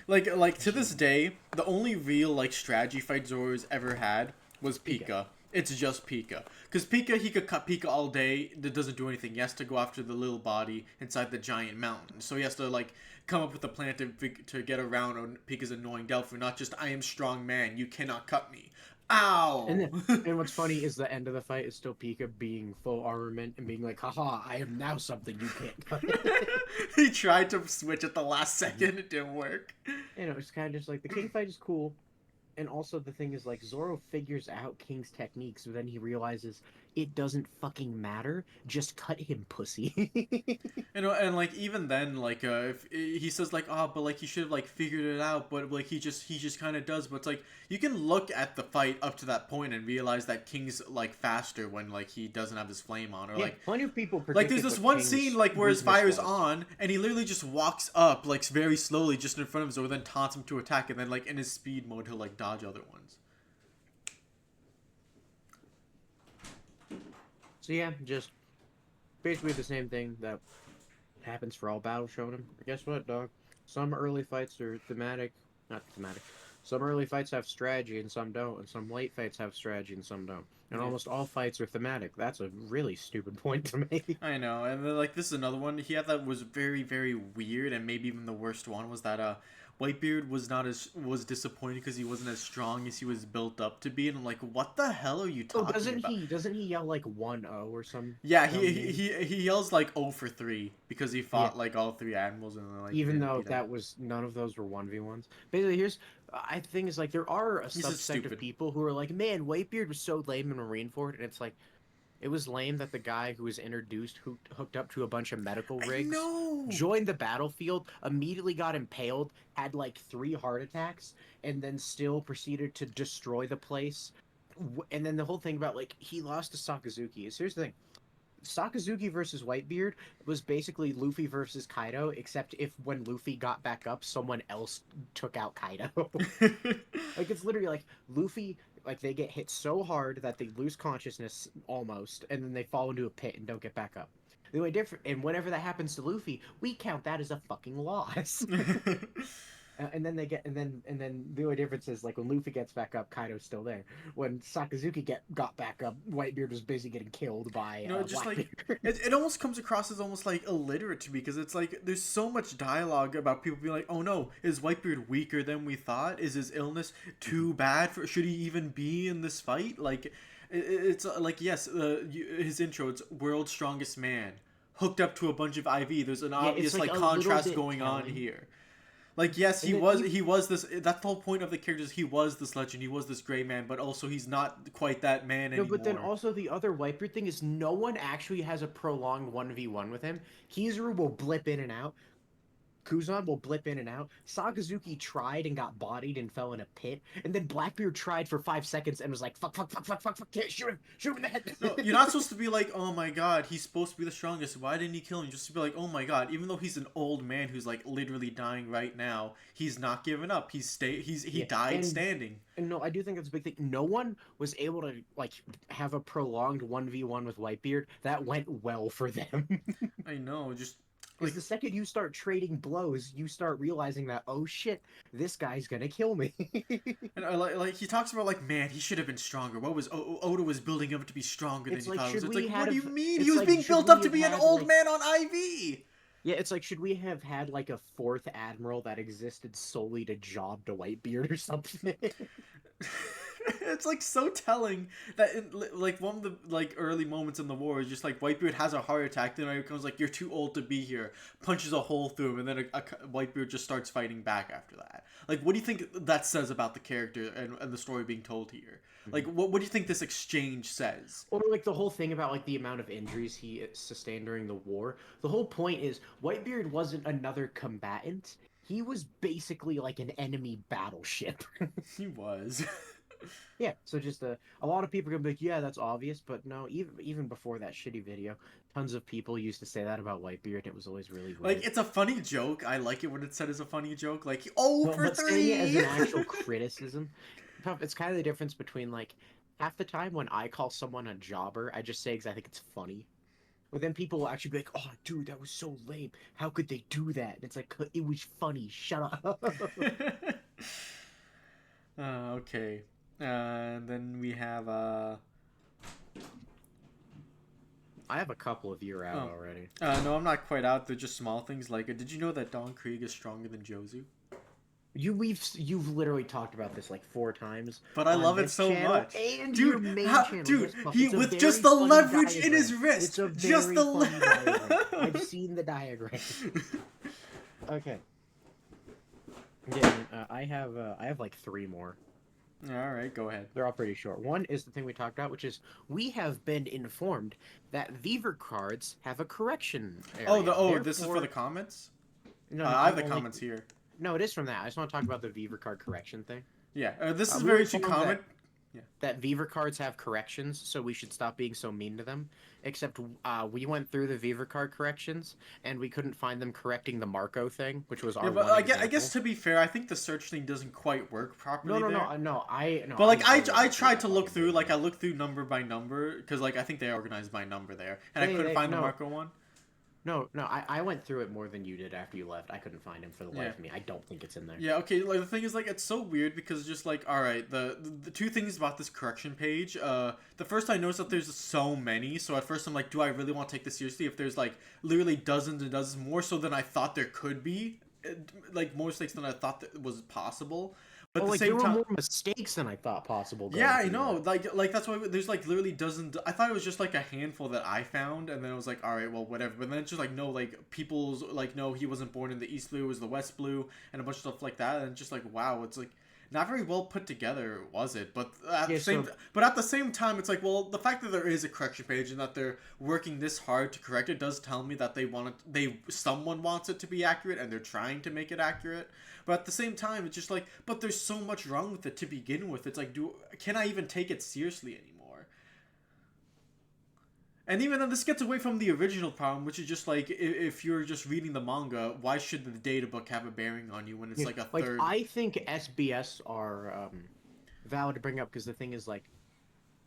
Like to this day, the only real like strategy fight Zoro's ever had was Pika. Pika. It's just Pika. Because Pika, he could cut Pika all day. That doesn't do anything. He has to go after the little body inside the giant mountain. So he has to like come up with a plan to get around on Pika's annoying Delphi. Not just I am strong man. You cannot cut me. And Ow. then, and what's funny is the end of the fight is still Pika being full armament and being like, haha, I am now something you can't cut. He tried to switch at the last second. It didn't work. You know, it's kind of just like the King fight is cool. And also the thing is like Zoro figures out King's techniques, but then he realizes it doesn't fucking matter. Just cut him, pussy. You know, and like even then, like if he says like, oh, but like he should have like figured it out, but like he just kind of does. But it's like you can look at the fight up to that point and realize that King's like faster when like he doesn't have his flame on, or Yeah, plenty of people like there's predicted this what one King's scene like where his weakness fire's was. on and he literally just walks up like very slowly just in front of him, so then taunts him to attack, and then like in his speed mode he'll like dodge other ones. So yeah, just basically the same thing that happens for all battle shonen. Guess what, dog? Some early fights are thematic, not thematic. Some early fights have strategy and some don't, and some late fights have strategy and some don't. And Yeah. almost all fights are thematic. That's a really stupid point to make. I know, and then like this is another one he had that was very very weird, and maybe even the worst one was that Whitebeard was disappointed because he wasn't as strong as he was built up to be, and I'm like, what the hell are you Oh, talking about? doesn't he yell like 1-0 or some Yeah, dumb name? he yells like 0 for 3 because he Yeah. fought like all three admirals and then like Even didn't though beat him. that was none of those were 1v1s. Basically, here's I think is like there are a He's just subsect of stupid. people who are like, man, Whitebeard was so lame in Marineford, and it's like it was lame that the guy who was introduced, who hooked up to a bunch of medical I rigs, know. joined the battlefield, immediately got impaled, had like 3 heart attacks, and then still proceeded to destroy the place. And then the whole thing about like he lost to Sakazuki is here's the thing. Sakazuki versus Whitebeard was basically Luffy versus Kaido, except if when Luffy got back up, someone else took out Kaido. Like it's literally like Luffy, like they get hit so hard that they lose consciousness almost, and then they fall into a pit and don't get back up. The only different, and whenever that happens to Luffy, we count that as a fucking loss. And then they get, and then the only difference is like when Luffy gets back up, Kaido's still there. When Sakazuki got back up, Whitebeard was busy getting killed by You know, just like Blackbeard. it almost comes across as almost like illiterate to me because it's like there's so much dialogue about people being like, "Oh no, is Whitebeard weaker than we thought? Is his illness too bad for? Should he even be in this fight?" Like, it's like yes, his intro, it's world's strongest man, hooked up to a bunch of IV. There's an Yeah, it's obvious like like a little contrast bit going on telling. here. Like yes, And then he was this. That's the whole point of the characters. He was this legend. He was this gray man, but also he's not quite that man no, anymore. but then also the other Whitebeard thing is no one actually has a prolonged 1v1 with him. Kizaru will blip in and out. Kuzan will blip in and out. Sakazuki tried and got bodied and fell in a pit. And then Blackbeard tried for 5 seconds and was like, fuck, fuck, fuck, fuck, fuck, fuck, shoot him in the head. No, you're not supposed to be like, oh my god, he's supposed to be the strongest. Why didn't he kill him? Just to be like, oh my god, even though he's an old man who's like literally dying right now, he's not giving up. He Yeah, died standing. and no, I do think that's a big thing. No one was able to like have a prolonged 1v1 with Whitebeard that went well for them. I know, just Because Like, the second you start trading blows, you start realizing that, oh shit, this guy's gonna kill me. and like he talks about like, man, he should have been stronger. What was Oda was building him to be stronger than It's he like, thought it was. should It's we like, what had do you have? mean? He It's was like, being should built we up to have be an had old like? man on IV. Yeah, it's like, should we have had like a fourth admiral that existed solely to job to Whitebeard or something? It's like so telling that in like one of the like early moments in the war is just like Whitebeard has a heart attack, then it becomes like, you're too old to be here, punches a hole through him, and then Whitebeard just starts fighting back after that. Like, what do you think that says about the character and the story being told here? Like, what do you think this exchange says? Or like the whole thing about like the amount of injuries he sustained during the war. The whole point is Whitebeard wasn't another combatant. He was basically like an enemy battleship. He was. Yeah, so just a lot of people are gonna be like, yeah, that's obvious, but no, even before that shitty video, tons of people used to say that about Whitebeard, and it was always really weird. Like, it's a funny joke. I like it when it's said as a funny joke. Like, oh, But, for but saying it as three. an actual criticism, it's kind of the difference between like half the time when I call someone a jobber, I just say because I think it's funny. But then people will actually be like, "Oh, dude, that was so lame. How could they do that?" And it's like, "It was funny. Shut up." Okay. And then we have I have a couple of you out already. no, I'm not quite out. They're just small things. Like, did you know that Don Krieg is stronger than Jozu? You've literally talked about this like 4 times. But I on love it this so channel much, and dude. your main channel. Dude, Yes, he it's a with very just the funny leverage in his diagram. wrist. It's a Just very the funny diagram. I've seen the diagram. Okay. Yeah, I have like 3 more. All right, go ahead. They're all pretty short. One is the thing we talked about, which is we have been informed that Vivre cards have a correction area. This is for the comments. No, I have the comments here. No, it is from that. I just want to talk about the Vivre card correction thing. Yeah, this is we very were to told comment. That Vivre cards have corrections, so we should stop being so mean to them. Except we went through the Vivre card corrections, and we couldn't find them correcting the Marco thing, which was our Yeah, but one I guess to be fair, I think the search thing doesn't quite work properly. No. But like I tried to look through, like I looked through number by number because like I think they organized by number there, and I couldn't find the Marco one. No, I went through it more than you did after you left. I couldn't find him for the life of me. I don't think it's in there. Yeah, okay, like the thing is, like, it's so weird because just like, all right, the 2 things about this correction page, the first I noticed that there's so many, so at first I'm like, do I really want to take this seriously if there's like literally dozens and dozens, more so than I thought there could be, like more mistakes than I thought that was possible. But at the same there time, were more mistakes than I thought possible. Yeah, I know. Like that's why there's like literally dozens. I thought it was just like a handful that I found, and then I was like, all right, well, whatever. But then it's just like, no, like people's like, no, he wasn't born in the East Blue, it was the West Blue, and a bunch of stuff like that. And just like, wow, it's like not very well put together, was it? But at the same time, it's like, well, the fact that there is a correction page and that they're working this hard to correct it does tell me that someone wants it to be accurate and they're trying to make it accurate. But at the same time, it's just like, but there's so much wrong with it to begin with. It's like, can I even take it seriously anymore? And even then, this gets away from the original problem, which is just like, if you're just reading the manga, why should the data book have a bearing on you when it's like a third? I think SBS are valid to bring up because the thing is like,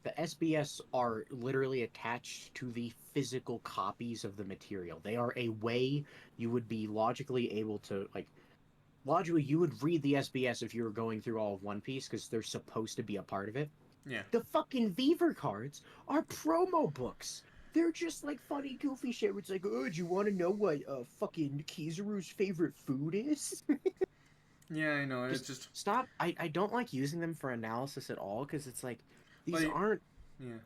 the SBS are literally attached to the physical copies of the material. They are a way you would be logically able to like. Logically, you would read the SBS if you were going through all of One Piece because they're supposed to be a part of it. Yeah. The fucking Vivre cards are promo books. They're just like funny, goofy shit where it's like, oh, do you want to know what fucking Kizaru's favorite food is? Yeah, I know. It's just... Stop. I don't like using them for analysis at all because it's like, these aren't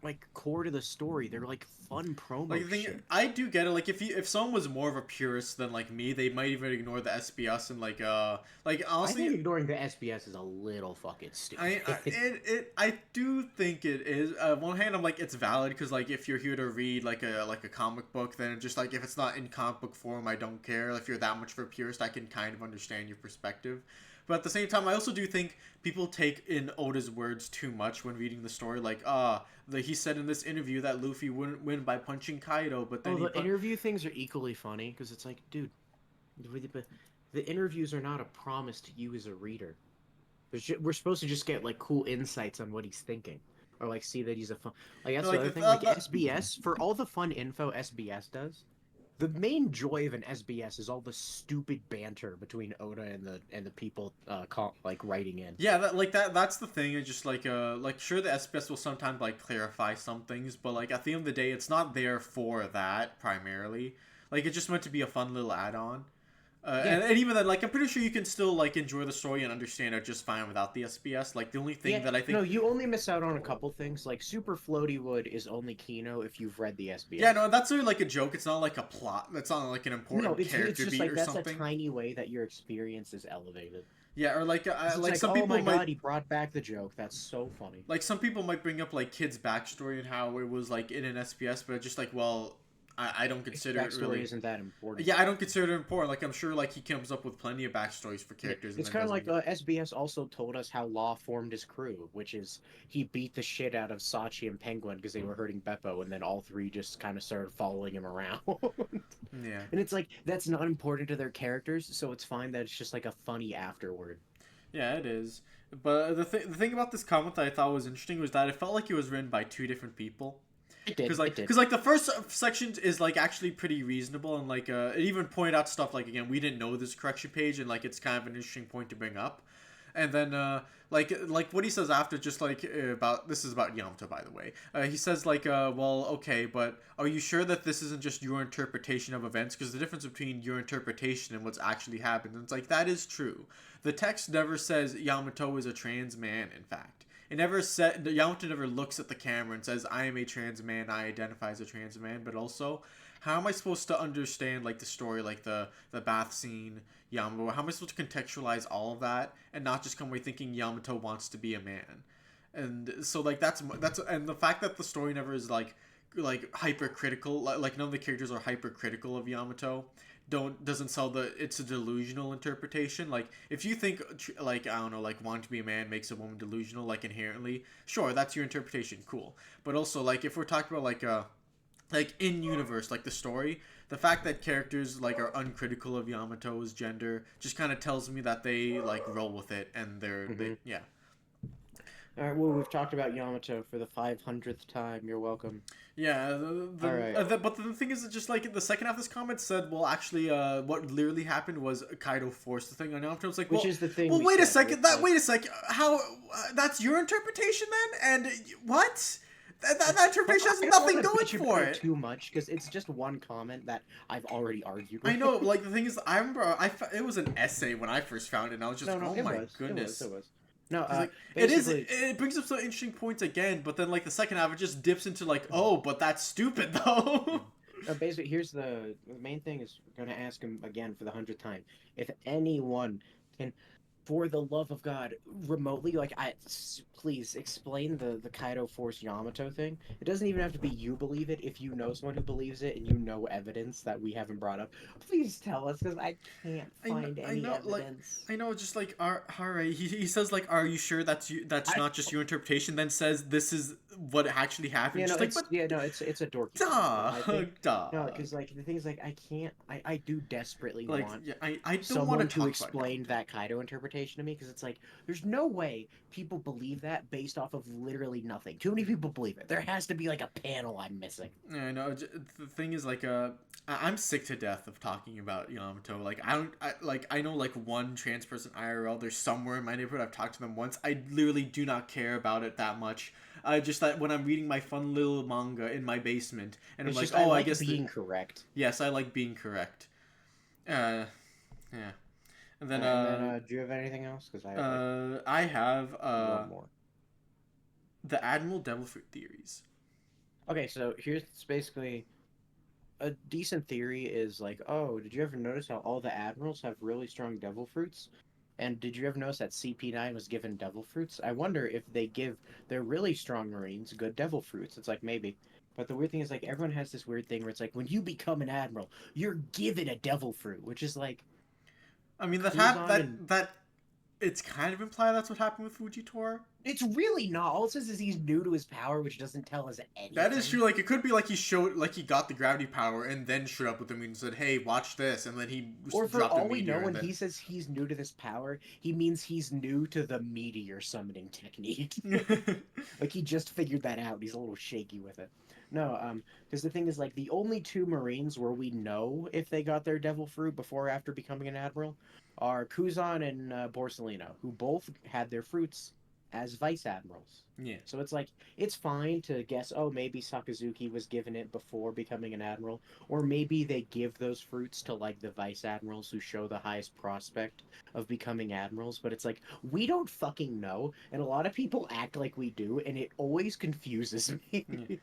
like core to the story. They're like fun promo shit. I do get it. Like if someone was more of a purist than like me, they might even ignore the SBS and like honestly, I think ignoring the SBS is a little fucking stupid. I do think it is. On one hand, I'm like it's valid because like if you're here to read like a comic book, then just like if it's not in comic book form, I don't care. If you're that much of a purist, I can kind of understand your perspective. But at the same time, I also do think people take in Oda's words too much when reading the story. Like, he said in this interview that Luffy wouldn't win by punching Kaido, but then the interview things are equally funny because it's like, dude, the interviews are not a promise to you as a reader. We're supposed to just get like cool insights on what he's thinking, or like see that he's a fun. Like that's the other thing. Like SBS, for all the fun info SBS does, The main joy of an SBS is all the stupid banter between Oda and the people like writing in. Yeah, that's the thing. It's just like sure the SPS will sometimes like clarify some things, but like at the end of the day, it's not there for that primarily. Like it's just meant to be a fun little add-on. Yeah, And even then, like I'm pretty sure you can still like enjoy the story and understand it just fine without the SBS. Like the only thing yeah. that I No, think, you only miss out on a couple things. Like Super Floaty Wood is only Kino if you've read the yeah, SBS. no, that's really like a joke. It's not like a plot. That's not like an No, important it's character just beat like or that's a something. tiny way that your experience is elevated. Yeah, or It's like like, some oh people my might god, he brought back the joke. That's so funny. like some people might bring up like kids' backstory and how it was like in an SPS, but just like well, I don't His consider it backstory really. isn't that important. Yeah, I don't consider it important. Like I'm sure like he comes up with plenty of backstories for Yeah, characters and it's then kind of like doesn't. SBS also told us how Law formed his crew, which is he beat the shit out of Sachi and Penguin because they were hurting Beppo, and then all three just kind of started following him around. Yeah. And it's like that's not important to their characters, so it's fine that it's just like a funny afterword. Yeah, it is. But the thing about this comment that I thought was interesting was that it felt like it was written by two different people. It did. It did. Because like the first section is like actually pretty reasonable and like it even pointed out stuff like again we didn't know this correction page and like it's kind of an interesting point to bring up. And then like what he says after just like about this is about Yamato by the way. He says like well okay, but are you sure that this isn't just your interpretation of events, because the difference between your interpretation and what's actually happened, and it's like that is true. The text never says Yamato is a trans man, in fact. It never said Yamato never looks at the camera and says I am a trans man, I identify as a trans man, but also how am I supposed to understand like the story, like the bath scene, Yamato? How am I supposed to contextualize all of that and not just come away thinking Yamato wants to be a man? And so like that's and the fact that the story never is like hypercritical, like none of the characters are hypercritical of Yamato, doesn't sell the it's a delusional interpretation. Like if you think like I don't know, like wanting to be a man makes a woman delusional like inherently, sure, that's your interpretation, cool. But also like if we're talking about like in universe, like the story, the fact that characters like are uncritical of Yamato's gender just kind of tells me that they like roll with it and Hmm. yeah. All right. Well, we've talked about Yamato for the 500th time. You're welcome. Yeah, All right. but the thing is that just like the second half of this comment said, well, actually, what literally happened was Kaido forced the thing on Yamato. It's like, Which is the thing. well, We wait a said, second, right? that Like, wait a second, how that's your interpretation then, and what? That interpretation has I don't nothing want to going bitch for about it it. too much because it's just one comment that I've already argued I with. know, like the thing is, I remember it was an essay when I first found it, and I was just No, like, no, oh it my was. goodness. It was. No, Cause like basically, it brings up some interesting points again, but then like the second half it just dips into like, oh, but that's stupid though. basically, here's the main thing is we're gonna ask him again for the 100th time. If anyone can, for the love of God, remotely, like, please explain the Kaido Force Yamato thing. It doesn't even have to be you believe it. If you know someone who believes it and you know evidence that we haven't brought up, please tell us because I can't find I any know, like, evidence. I know, just like, all right. He says like, are you sure that's you? That's I not just your interpretation. Then says this is what actually happened. Yeah, no, Just like, but it's a dorky comment, but duh, I think duh. no, because like the thing is like I can't I do desperately Like, want yeah, I don't want to someone to talk about explain Yamato. that Kaido interpretation to me because it's like there's no way people believe that based off of literally nothing. Too many people believe it. There has to be like a panel I'm missing. Yeah, I know. The thing is, like, I'm sick to death of talking about Yamato. Like, I know, like, one trans person IRL. They're somewhere in my neighborhood. I've talked to them once. I literally do not care about it that much. Just that when I'm reading my fun little manga in my basement, and It's I'm like, just I oh, I like guess being correct. yes, I like being correct. Uh, yeah. And then, And then do you have anything else? Because I have like I have one more. the Admiral Devil Fruit theories. Okay, so here's basically a decent theory is like, oh, did you ever notice how all the admirals have really strong devil fruits? And did you ever notice that CP9 was given devil fruits? I wonder if they give their really strong Marines good devil fruits. It's like maybe. But the weird thing is like everyone has this weird thing where it's like when you become an admiral, you're given a devil fruit, which is like I mean, Kuzan and that it's kind of implied that's what happened with Fujitora. It's really not. All it says is he's new to his power, which doesn't tell us anything. That is true. Like, it could be like he got the gravity power and then showed up with him and said, "Hey, watch this," and then he Or for dropped a all we know, meteor. when he says he's new to this power, he means he's new to the meteor summoning technique. Like, he just figured that out. He's a little shaky with it. No, because the thing is, like, the only two Marines where we know if they got their devil fruit before or after becoming an admiral are Kuzan and Borsellino, who both had their fruits as vice admirals. Yeah. So it's like, it's fine to guess, oh, maybe Sakazuki was given it before becoming an admiral, or maybe they give those fruits to, like, the vice admirals who show the highest prospect of becoming admirals, but it's like, we don't fucking know, and a lot of people act like we do, and it always confuses me. Yeah.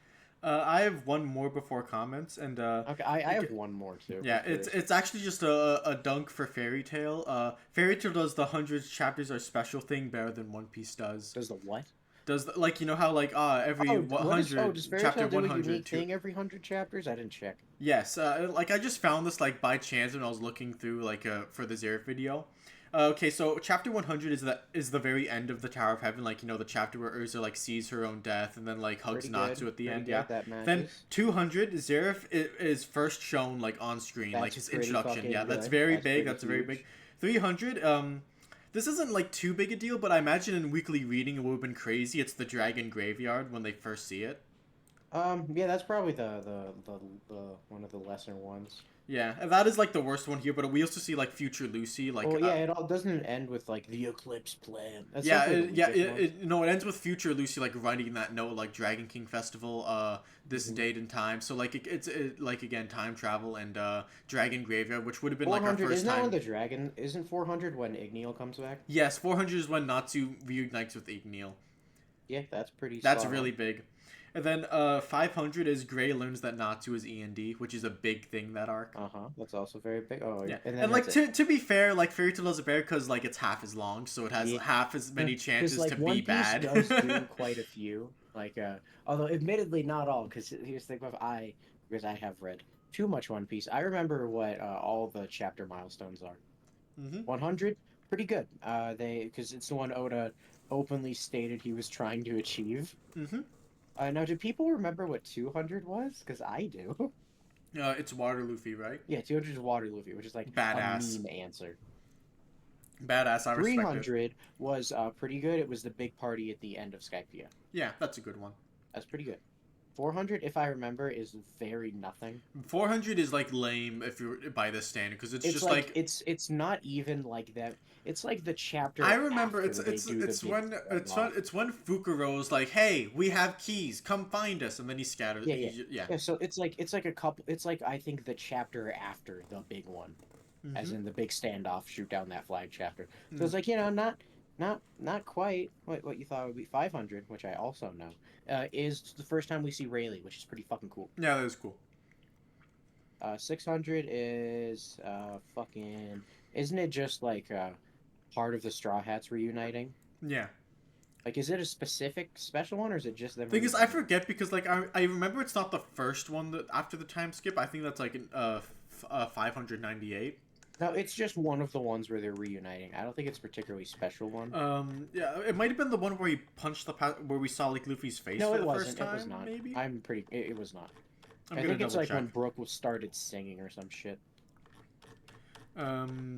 I have one more before comments, and Okay, I have one more too. yeah, it's actually just a dunk for Fairy Tail. Fairy Tail does the 100 chapters are special thing better than One Piece does. Does the what? Does like, you know how like every 100 does Fairy chapter Tail do a 100 unique thing every 100 chapters? I didn't check. Yes, like I just found this like by chance when I was looking through like for the Xerath video. Okay, so chapter 100 is the very end of the Tower of Heaven, like, you know, the chapter where Urza like sees her own death and then like hugs Natsu at the end. Yeah. Then 200, Xerath is first shown like on screen, like his introduction. Yeah, that's very big. That's very big. 300, this isn't like too big a deal, but I imagine in weekly reading it would have been crazy. It's the Dragon Graveyard when they first see it. Yeah, that's probably the one of the lesser ones. Yeah, and that is like the worst one here, but we also see like future Lucy, like. Well, yeah, it all doesn't end with like the Eclipse plan. That's yeah, it ends with future Lucy like writing that note like Dragon King Festival, this date and time. So like it's like again time travel and Dragon Graveyard, which would have been like our first isn't time. Isn't that when the dragon? Isn't 400 when Igneel comes back? Yes, 400 is when Natsu reunites with Igneel. Yeah, that's pretty. That's really big. And then 500 is Gray learns that Natsu is END, which is a big thing that arc. That's also very big. Oh yeah. And like to be fair, like Fairy Tail does it better because like it's half as long, so it has half as many chances like, to One be Piece bad. does do quite a few, like although admittedly not all, because here's the thing about because I have read too much One Piece. I remember what all the chapter milestones are. 100, pretty good. Because it's the one Oda openly stated he was trying to achieve. Now, do people remember what 200 was? Because I do. It's Water Luffy, right? Yeah, 200 is Water Luffy, which is like badass. a meme answer. Badass, I respect 300 was pretty good. It was the big party at the end of Skypiea. Yeah, that's a good one. That's pretty good. 400, if I remember, is very nothing. 400 is like lame if you're by this standard because it's just like it's not even like that. It's like the chapter. I remember it's when Fukuro's like, "Hey, we have keys. Come find us," and then he scatters. Yeah. So it's like a couple. It's like I think the chapter after the big one, as in the big standoff, shoot down that flag chapter. So it's like, you know, not quite what you thought would be. 500, which I also know, is the first time we see Rayleigh, which is pretty fucking cool. Yeah, that is cool. 600 is fucking. Isn't it just like part of the Straw Hats reuniting? Yeah. Like, is it a specific special one, or is it just them? Thing is, I forget because like I remember it's not the first one that after the time skip. I think that's like 598. No, it's just one of the ones where they're reuniting. I don't think it's a particularly special one. Yeah, it might have been the one where he punched where we saw like Luffy's face. No, for it the wasn't. First time, It was not. Maybe. It was not. I think it's like when Brooke started singing or some shit.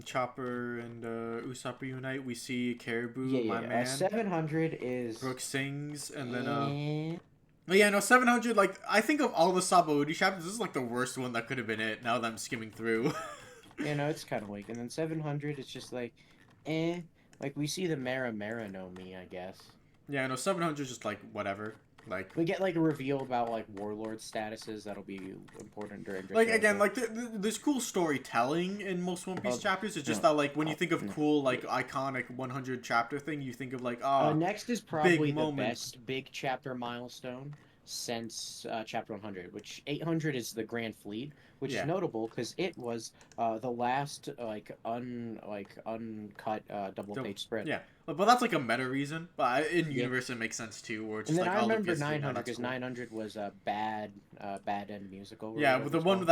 Chopper and Usopp reunite. We see Caribou, my man. 700 is Brooke sings, and then But yeah, no, 700. Like I think of all the Sabaody chapters, this is like the worst one that could have been it. Now that I'm skimming through. You know, it's kind of weak. And then 700, it's just like, like we see the Mara no Mi, I guess. Yeah, no, 700 is just like whatever. Like we get like a reveal about like warlord statuses that'll be important during. Like again, like there's cool storytelling in most One Piece chapters. It's just that like when you think of cool like iconic 100 chapter thing, you think of like next is probably the best big chapter milestone since chapter 100, which 800 is the Grand Fleet, which is notable because it was the last uncut double page spread. Yeah, but that's like a meta reason. But in universe, it makes sense too. Where it's just and then like, I remember 900 because 900 was a bad end musical. Yeah, but the one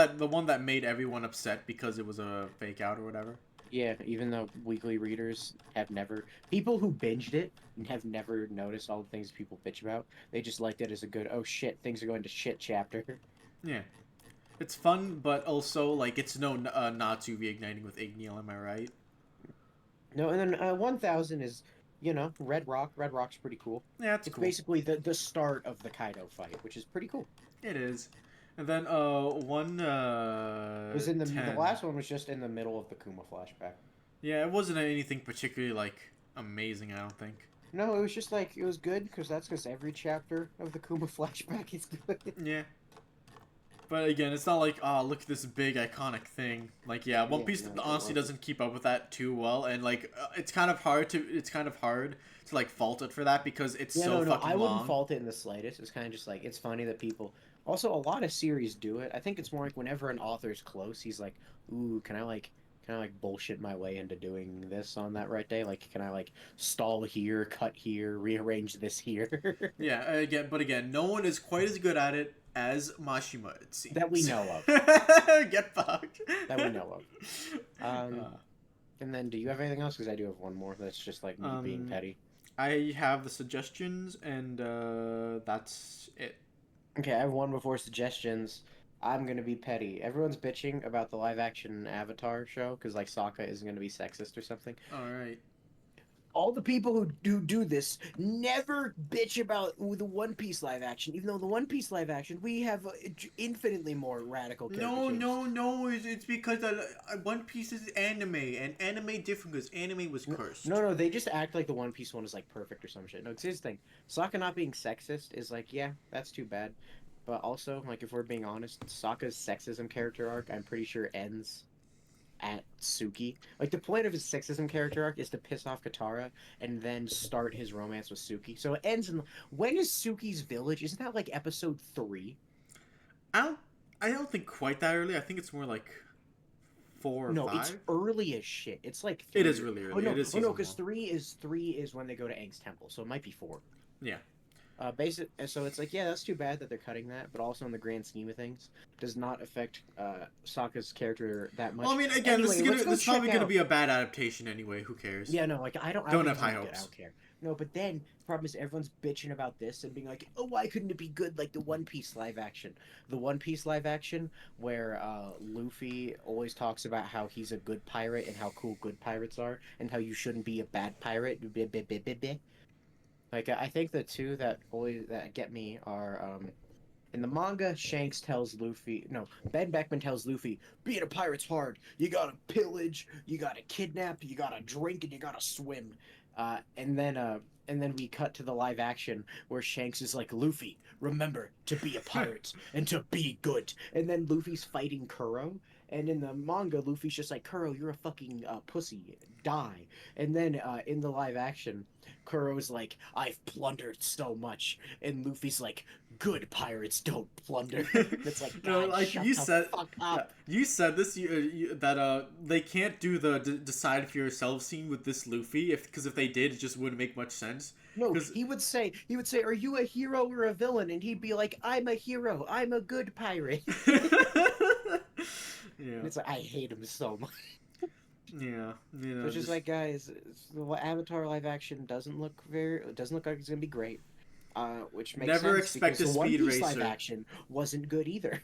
that made everyone upset because it was a fake out or whatever. Yeah, even though weekly readers have never, people who binged it have never noticed all the things people bitch about. They just liked it as a good, oh shit, things are going to shit chapter. Yeah. It's fun, but also, like, it's no Natsu reigniting with Igniel, am I right? No, and then 1000 is, Red Rock. Red Rock's pretty cool. Yeah, it's It's cool. basically the start of the Kaido fight, which is pretty cool. It is. And then, It was in the 10. last one was just in the middle of the Kuma flashback. Yeah, it wasn't anything particularly, like, amazing, I don't think. No, it was just like it was good because every chapter of the Kuma flashback is good. Yeah. But again, it's not like, oh, look at this big iconic thing. Like, yeah, One Yeah, Piece no, it honestly wasn't. doesn't keep up with that too well, and like, it's kind of hard to like fault it for that because it's Yeah, so no, fucking I wouldn't long. fault it in the slightest. It's kind of just like it's funny that people. Also, a lot of series do it. I think it's more like whenever an author's close, he's like, "Ooh, can I bullshit my way into doing this on that right day? Like, can I like stall here, cut here, rearrange this here?" Yeah, again, no one is quite as good at it as Mashima, it That we seems. know of. Get fucked. That we know of. Uh, And then, do you have anything else? Because I do have one more. That's just like me being um, petty. I have the suggestions, and that's it. Okay, I have one before suggestions. I'm gonna be petty. Everyone's bitching about the live action Avatar show because like Sokka isn't gonna be sexist or something. All right. All the people who do this never bitch about the One Piece live action, even though the One Piece live action we have infinitely more radical character No, changes. no, no. It's because One Piece is anime, and anime different because anime was cursed. No, they just act like the One Piece one is like perfect or some shit. No, 'cause here's the thing: Sokka not being sexist is like, yeah, that's too bad. But also, like, if we're being honest, Sokka's sexism character arc, I'm pretty sure ends at Suki. Like the point of his sexism character arc is to piss off Katara and then start his romance with Suki. So it ends in when is Suki's village? Isn't that like episode 3? I don't. I don't think quite that early. I think it's more like 4 or No, it's 5. early as shit. It's like It 3. is really Oh early. no, It is oh no, season because 1. 3 is when they go to Aang's temple, so it might be 4. Yeah. So it's like, yeah, that's too bad that they're cutting that, but also in the grand scheme of things, does not affect Sokka's character that much. Well, I mean, again, Anyway, this is probably check gonna out- be a bad adaptation anyway. Who cares? Yeah, no, like I don't Don't think have high it's gonna be good. I hopes. don't care. No, but then the problem is everyone's bitching about this and being like, "Oh, why couldn't it be good like the One Piece live action?" The One Piece live action where Luffy always talks about how he's a good pirate and how cool good pirates are and how you shouldn't be a bad pirate. Like I think the two that get me are in the manga, Shanks tells Luffy, no, Ben Beckman tells Luffy, being a pirate's hard. You gotta pillage, you gotta kidnap, you gotta drink, and you gotta swim. And then we cut to the live action where Shanks is like, Luffy, remember to be a pirate and to be good. And then Luffy's fighting Kuro. And in the manga, Luffy's just like, Kuro, you're a fucking pussy. Die. And then in the live action, Kuro's like, I've plundered so much. And Luffy's like, good pirates don't plunder. It's like, No, God, like shut you the said, fuck yeah, up. you said this that they can't do the decide for yourself scene with this Luffy because if they did, it just wouldn't make much sense. No, 'Cause- he would say, are you a hero or a villain? And he'd be like, I'm a hero. I'm a good pirate. Yeah, And it's like, I hate him so much. yeah, you know, It's just like, guys, the Avatar live action doesn't look like it's gonna be great. Which makes Never sense expect because a the One Speed Piece live Racer. action wasn't good either.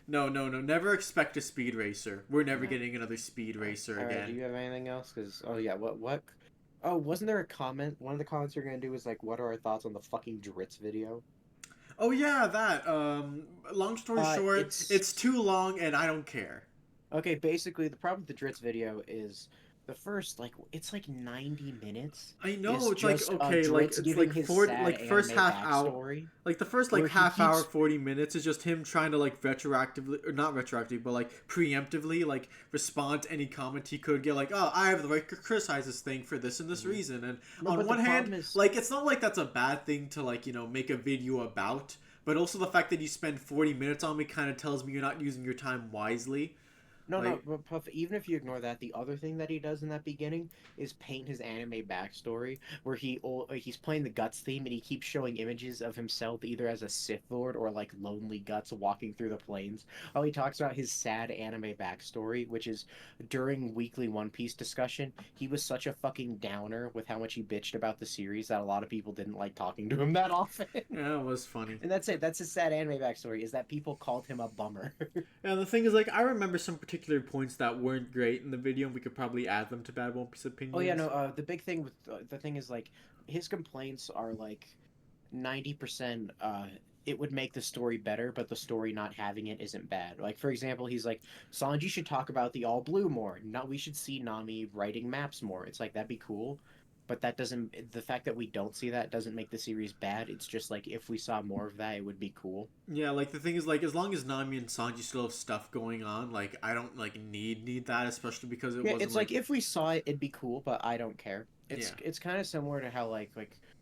no, never expect a Speed Racer. We're never No. getting another Speed Racer All right, again. do you have anything else? Because yeah, what? Oh, wasn't there a comment? One of the comments you're gonna do was like, "What are our thoughts on the fucking Dritz video?" Oh yeah, that. Long story short, it's too long, and I don't care. Okay, basically the problem with the Dritz video is the first it's like 90 minutes. I know Is it's like just, okay, Dritz like it's giving like his 40, sad like first anime half hour, backstory, like the first where like he half hour keeps- 40 minutes is just him trying to like retroactively or not retroactively but like preemptively like respond to any comment he could get like, oh, I have the right to criticize this thing for this and this reason. And No, on but one the hand, problem is- like it's not like that's a bad thing to like make a video about, but also the fact that you spend 40 minutes on me kind of tells me you're not using your time wisely. No, no, Like, but Puff, even if you ignore that, the other thing that he does in that beginning is paint his anime backstory, where he's playing the Guts theme and he keeps showing images of himself either as a Sith Lord or like lonely Guts walking through the plains. Oh, he talks about his sad anime backstory, which is during weekly One Piece discussion, he was such a fucking downer with how much he bitched about the series that a lot of people didn't like talking to him that often. yeah, it was funny. And that's it. That's his sad anime backstory, is that people called him a bummer. And the thing is, like, I remember some particular points that weren't great in the video, and we could probably add them to Bad One Piece Oh yeah, opinions. no. The big thing with the thing is like his complaints are like 90%. It would make the story better, but the story not having it isn't bad. Like for example, he's like Sanji should talk about the All Blue more. Not we should see Nami writing maps more. It's like that'd be cool, but that doesn't. The fact that we don't see that doesn't make the series bad. It's just like if we saw more of that, it would be cool. Yeah, like the thing is, like, as long as Nami and Sanji still have stuff going on, like, I don't like need that, especially because it Yeah, wasn't it's like like, if we saw it, it'd be cool, but I don't care. yeah, It's kind of similar to how like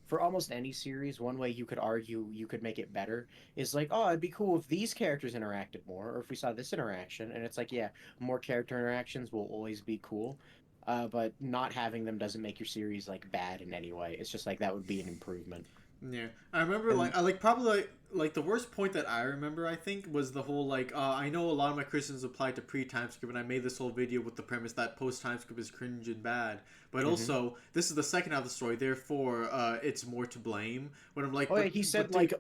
for almost any series, one way you could argue you could make it better is like, oh, it'd be cool if these characters interacted more, or if we saw this interaction. And it's like, yeah, more character interactions will always be cool, but not having them doesn't make your series like bad in any way. It's just like that would be an improvement. yeah. I remember And like I like probably like the worst point that I remember I think was the whole like I know a lot of my criticisms applied to pre timescript, and I made this whole video with the premise that post timescript is cringe and bad, but mhm. also this is the second half of the story, therefore it's more to blame. When I'm like, Oh yeah, but dude,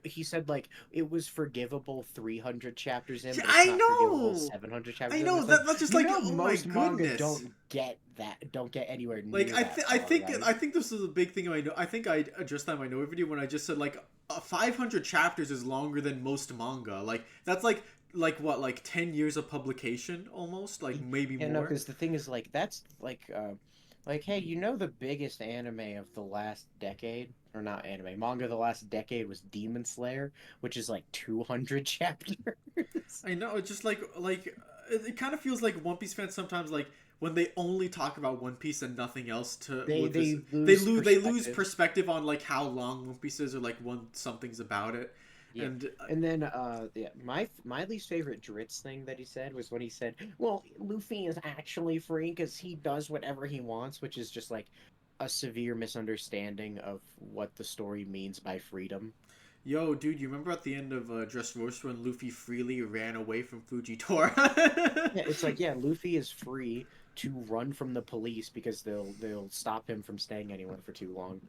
he said like it was forgivable 300 chapters in, yeah, but it's I not forgivable know, 700 chapters I in. And know it's like that that's just like oh my most manga goodness. don't get anywhere Like near that I far, think right? I think this is a big thing. I think I addressed that in my Nova video when I just said like 500 chapters is longer than most manga. Like that's like what like 10 years of publication almost, like maybe Yeah, no, more. because the thing is like that's like hey, you know the biggest anime of the last decade, or not anime, manga of the last decade was Demon Slayer, which is like 200 chapters. I know it's just like it kind of feels like One Piece fans sometimes like when they only talk about One Piece and nothing else to with this They lose they lose perspective. perspective on like how long One Piece is or like when something's about it. Yeah. And And then yeah, my least favorite Dritz thing that he said was when he said, "Well, Luffy is actually free because he does whatever he wants," which is just like a severe misunderstanding of what the story means by freedom. yo, dude, you remember at the end of Dressrosa when Luffy freely ran away from Fujitora? Yeah, it's like, yeah, Luffy is free to run from the police because they'll stop him from staying anywhere for too long.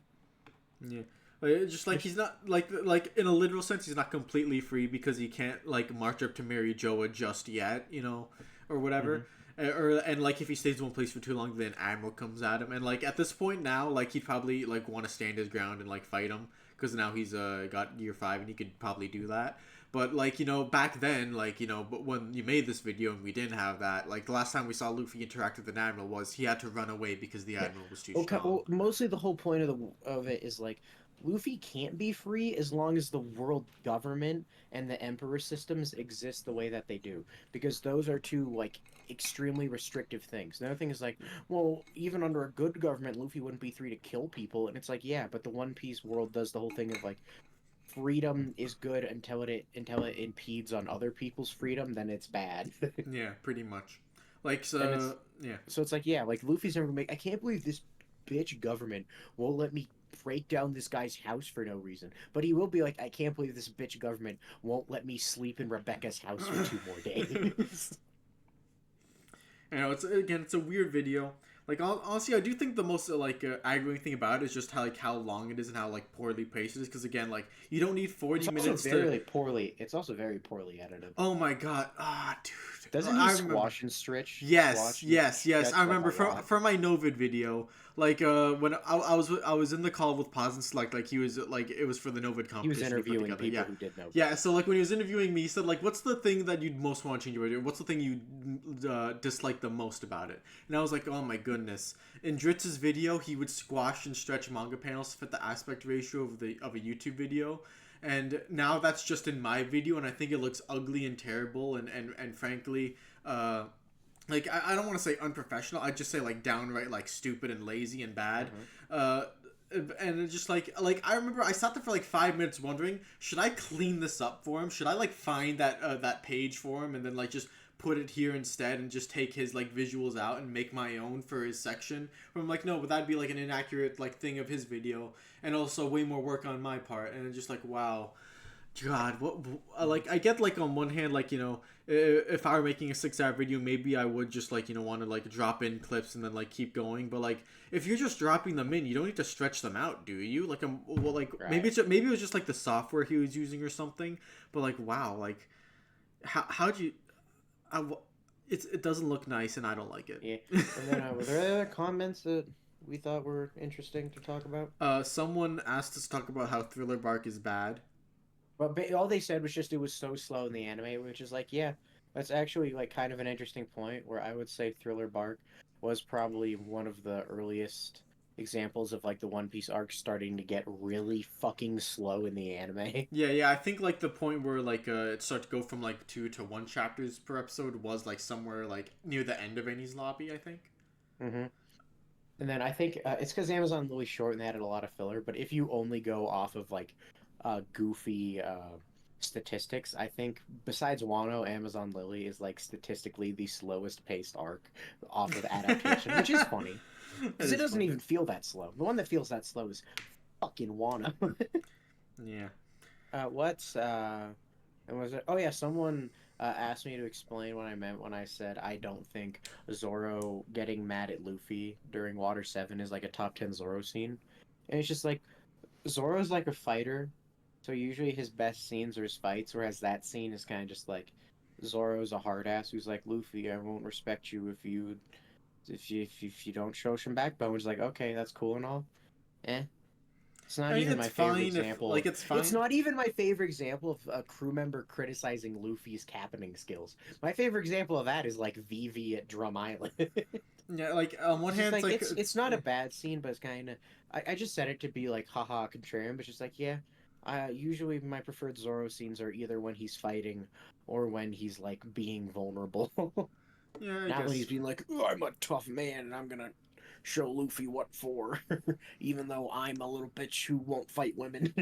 Yeah, like, just like Which, he's not like in a literal sense, he's not completely free because he can't like march up to Mary Joa just yet, you know, or mhm. whatever. Or and like if he stays in one place for too long, then Admiral comes at him, and like at this point now, like he'd probably like want to stand his ground and like fight him because now he's got year 5 and he could probably do that. But like you know back then, like you know, but when you made this video and we didn't have that, like the last time we saw Luffy interact with an Admiral was he had to run away because the Yeah. Admiral was too Okay, strong. well, mostly the whole point of it is like Luffy can't be free as long as the world government and the emperor systems exist the way that they do, because those are two like extremely restrictive things. The other thing is like, well, even under a good government, Luffy wouldn't be free to kill people, and it's like, yeah, but the One Piece world does the whole thing of like freedom is good until it impedes on other people's freedom, then it's bad. Yeah, pretty much. Like And it's so, yeah. so it's like, yeah, like Luffy's never gonna make. I can't believe this bitch government won't let me break down this guy's house for no reason. But he will be like, I can't believe this bitch government won't let me sleep in Rebecca's house for 2 more days. You know, it's a weird video. Like honestly, I do think the most like aggravating thing about it is just how long it is and how like poorly paced it is. Because again, like you don't need It's 40 also minutes to. very poorly. It's also very poorly edited. Oh my god, dude, Doesn't he I remember. squash and stretch, Yes, yes. stretch I like a remember lot? for my Novid video, like when I was in the call with Paz and Select, like he was like it was for the Novid He was competition he put interviewing together. Yeah, people who did know. yeah. So like when he was interviewing me, he said like, "What's the thing that you'd most want to change about it? What's the thing you dislike the most about it?" And I was like, "Oh my goodness!" In Dritz's video, he would squash and stretch manga panels to fit the aspect ratio of a YouTube video. And now that's just in my video, and I think it looks ugly and terrible, and frankly, like I don't want to say unprofessional. I'd just say like downright like stupid and lazy and bad. Hmm. Uh, and it's just like I remember I sat there for like 5 minutes wondering should I clean this up for him? Should I like find that that page for him and then like just put it here instead and just take his like visuals out and make my own for his section. But I'm like, no, but that'd be like an inaccurate like thing of his video, and also way more work on my part. And it's just like, wow, God, what? Like, I get like on one hand, like, you know, if I were making a 6-hour video, maybe I would just like, you know, want to like drop in clips and then like keep going. But like, if you're just dropping them in, you don't need to stretch them out, do you? Like, well, like Right. maybe it was just like the software he was using or something. But like, wow, like, how'd you? It doesn't look nice, and I don't like it. Yeah. And then were there any other comments that we thought were interesting to talk about? Someone asked us to talk about how Thriller Bark is bad. But all they said was just it was so slow in the anime, which is like, yeah, that's actually like kind of an interesting point. Where I would say Thriller Bark was probably one of the earliest examples of like the One Piece arc starting to get really fucking slow in the anime. Yeah. I think like the point where like it started to go from like 2 to 1 chapters per episode was like somewhere like near the end of Eni's lobby, I think. Mm-hmm. And then I think it's because Amazon Lily short and they added a lot of filler. But if you only go off of like goofy statistics, I think besides Wano, Amazon Lily is like statistically the slowest paced arc off of adaptation, which is funny because it doesn't even feel that slow. The one that feels that slow is fucking Wano. Yeah. And was it? Oh yeah, someone asked me to explain what I meant when I said I don't think Zoro getting mad at Luffy during Water 7 is like a top 10 Zoro scene. And it's just like Zoro's like a fighter, so usually his best scenes are his fights, whereas that scene is kind of just like Zoro's a hard ass who's like, Luffy, I won't respect you if you don't show some backbone. It's like, okay, that's cool and all. Eh. It's not even my favorite example. It's fine. It's not even my favorite example of a crew member criticizing Luffy's captaining skills. My favorite example of that is like Vivre at Drum Island. Yeah, like on one hand, like it's not a bad scene, but it's kind of I just said it to be like haha contrarian, but just like yeah. Usually my preferred Zoro scenes are either when he's fighting or when he's like being vulnerable. Yeah, Not when he's being like, oh, I'm a tough man and I'm gonna show Luffy what for, even though I'm a little bitch who won't fight women.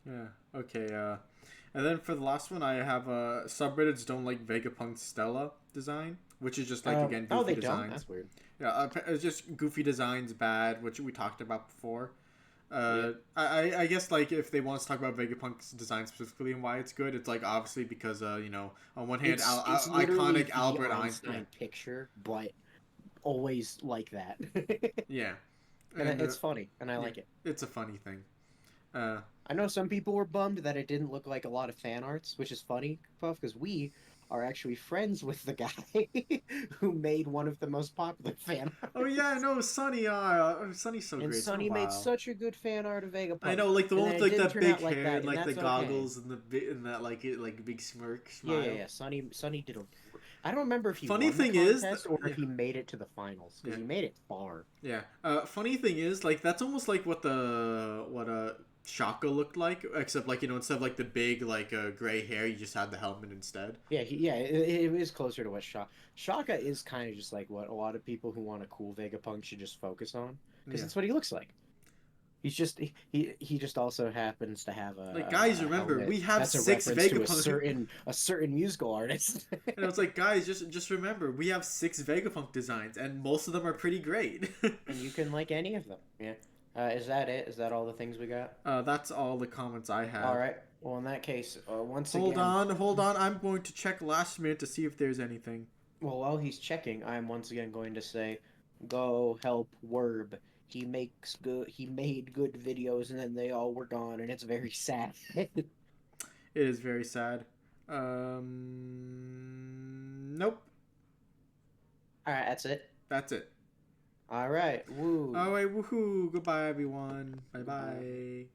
Yeah. Okay. And then for the last one, I have subreddits don't like Vegapunk's Stella design, which is just like again goofy they designs. don't. That's weird. Yeah, it's just goofy designs, bad, which we talked about before. Yeah. I guess like if they want to talk about Vegapunk's design specifically and why it's good, it's like obviously because you know, on one hand, it's iconic the Albert Einstein picture, but always like that. Yeah, and it's funny, and I like it. It's a funny thing. I know some people were bummed that it didn't look like a lot of fan arts, which is funny, Puff, because we are actually friends with the guy who made one of the most popular fan arts. Oh yeah, I know Sunny. Sunny's so and great. Sunny made such a good fan art of Vegapunk. I know, like the one with like that big hair that, and like the okay. goggles and that like big smirk smile. Yeah. Sunny did a. I don't remember if he funny won thing the is contest or if he made it to the finals because he made it far. Yeah. Funny thing is, like that's almost like what Shaka looked like, except like, you know, instead of like the big like gray hair, you just had the helmet instead. Yeah, it is closer to what Shaka is kind of just like what a lot of people who want a cool Vegapunk should just focus on because that's what he looks like. He's just he just also happens to have a like guys. Remember, we have 6 Vegapunk. A certain musical artist. And I was like, guys, just remember, we have 6 Vegapunk designs, and most of them are pretty great. And you can like any of them. Yeah. Is that it? Is that all the things we got? That's all the comments I have. All right. Well, in that case, once again... Hold on. I'm going to check last minute to see if there's anything. Well, while he's checking, I'm once again going to say, go help Werb. He made good videos, and then they all were gone, and it's very sad. It is very sad. Nope. All right, that's it. That's it. All right. Woo. All right. Woohoo. Goodbye, everyone. Bye-bye.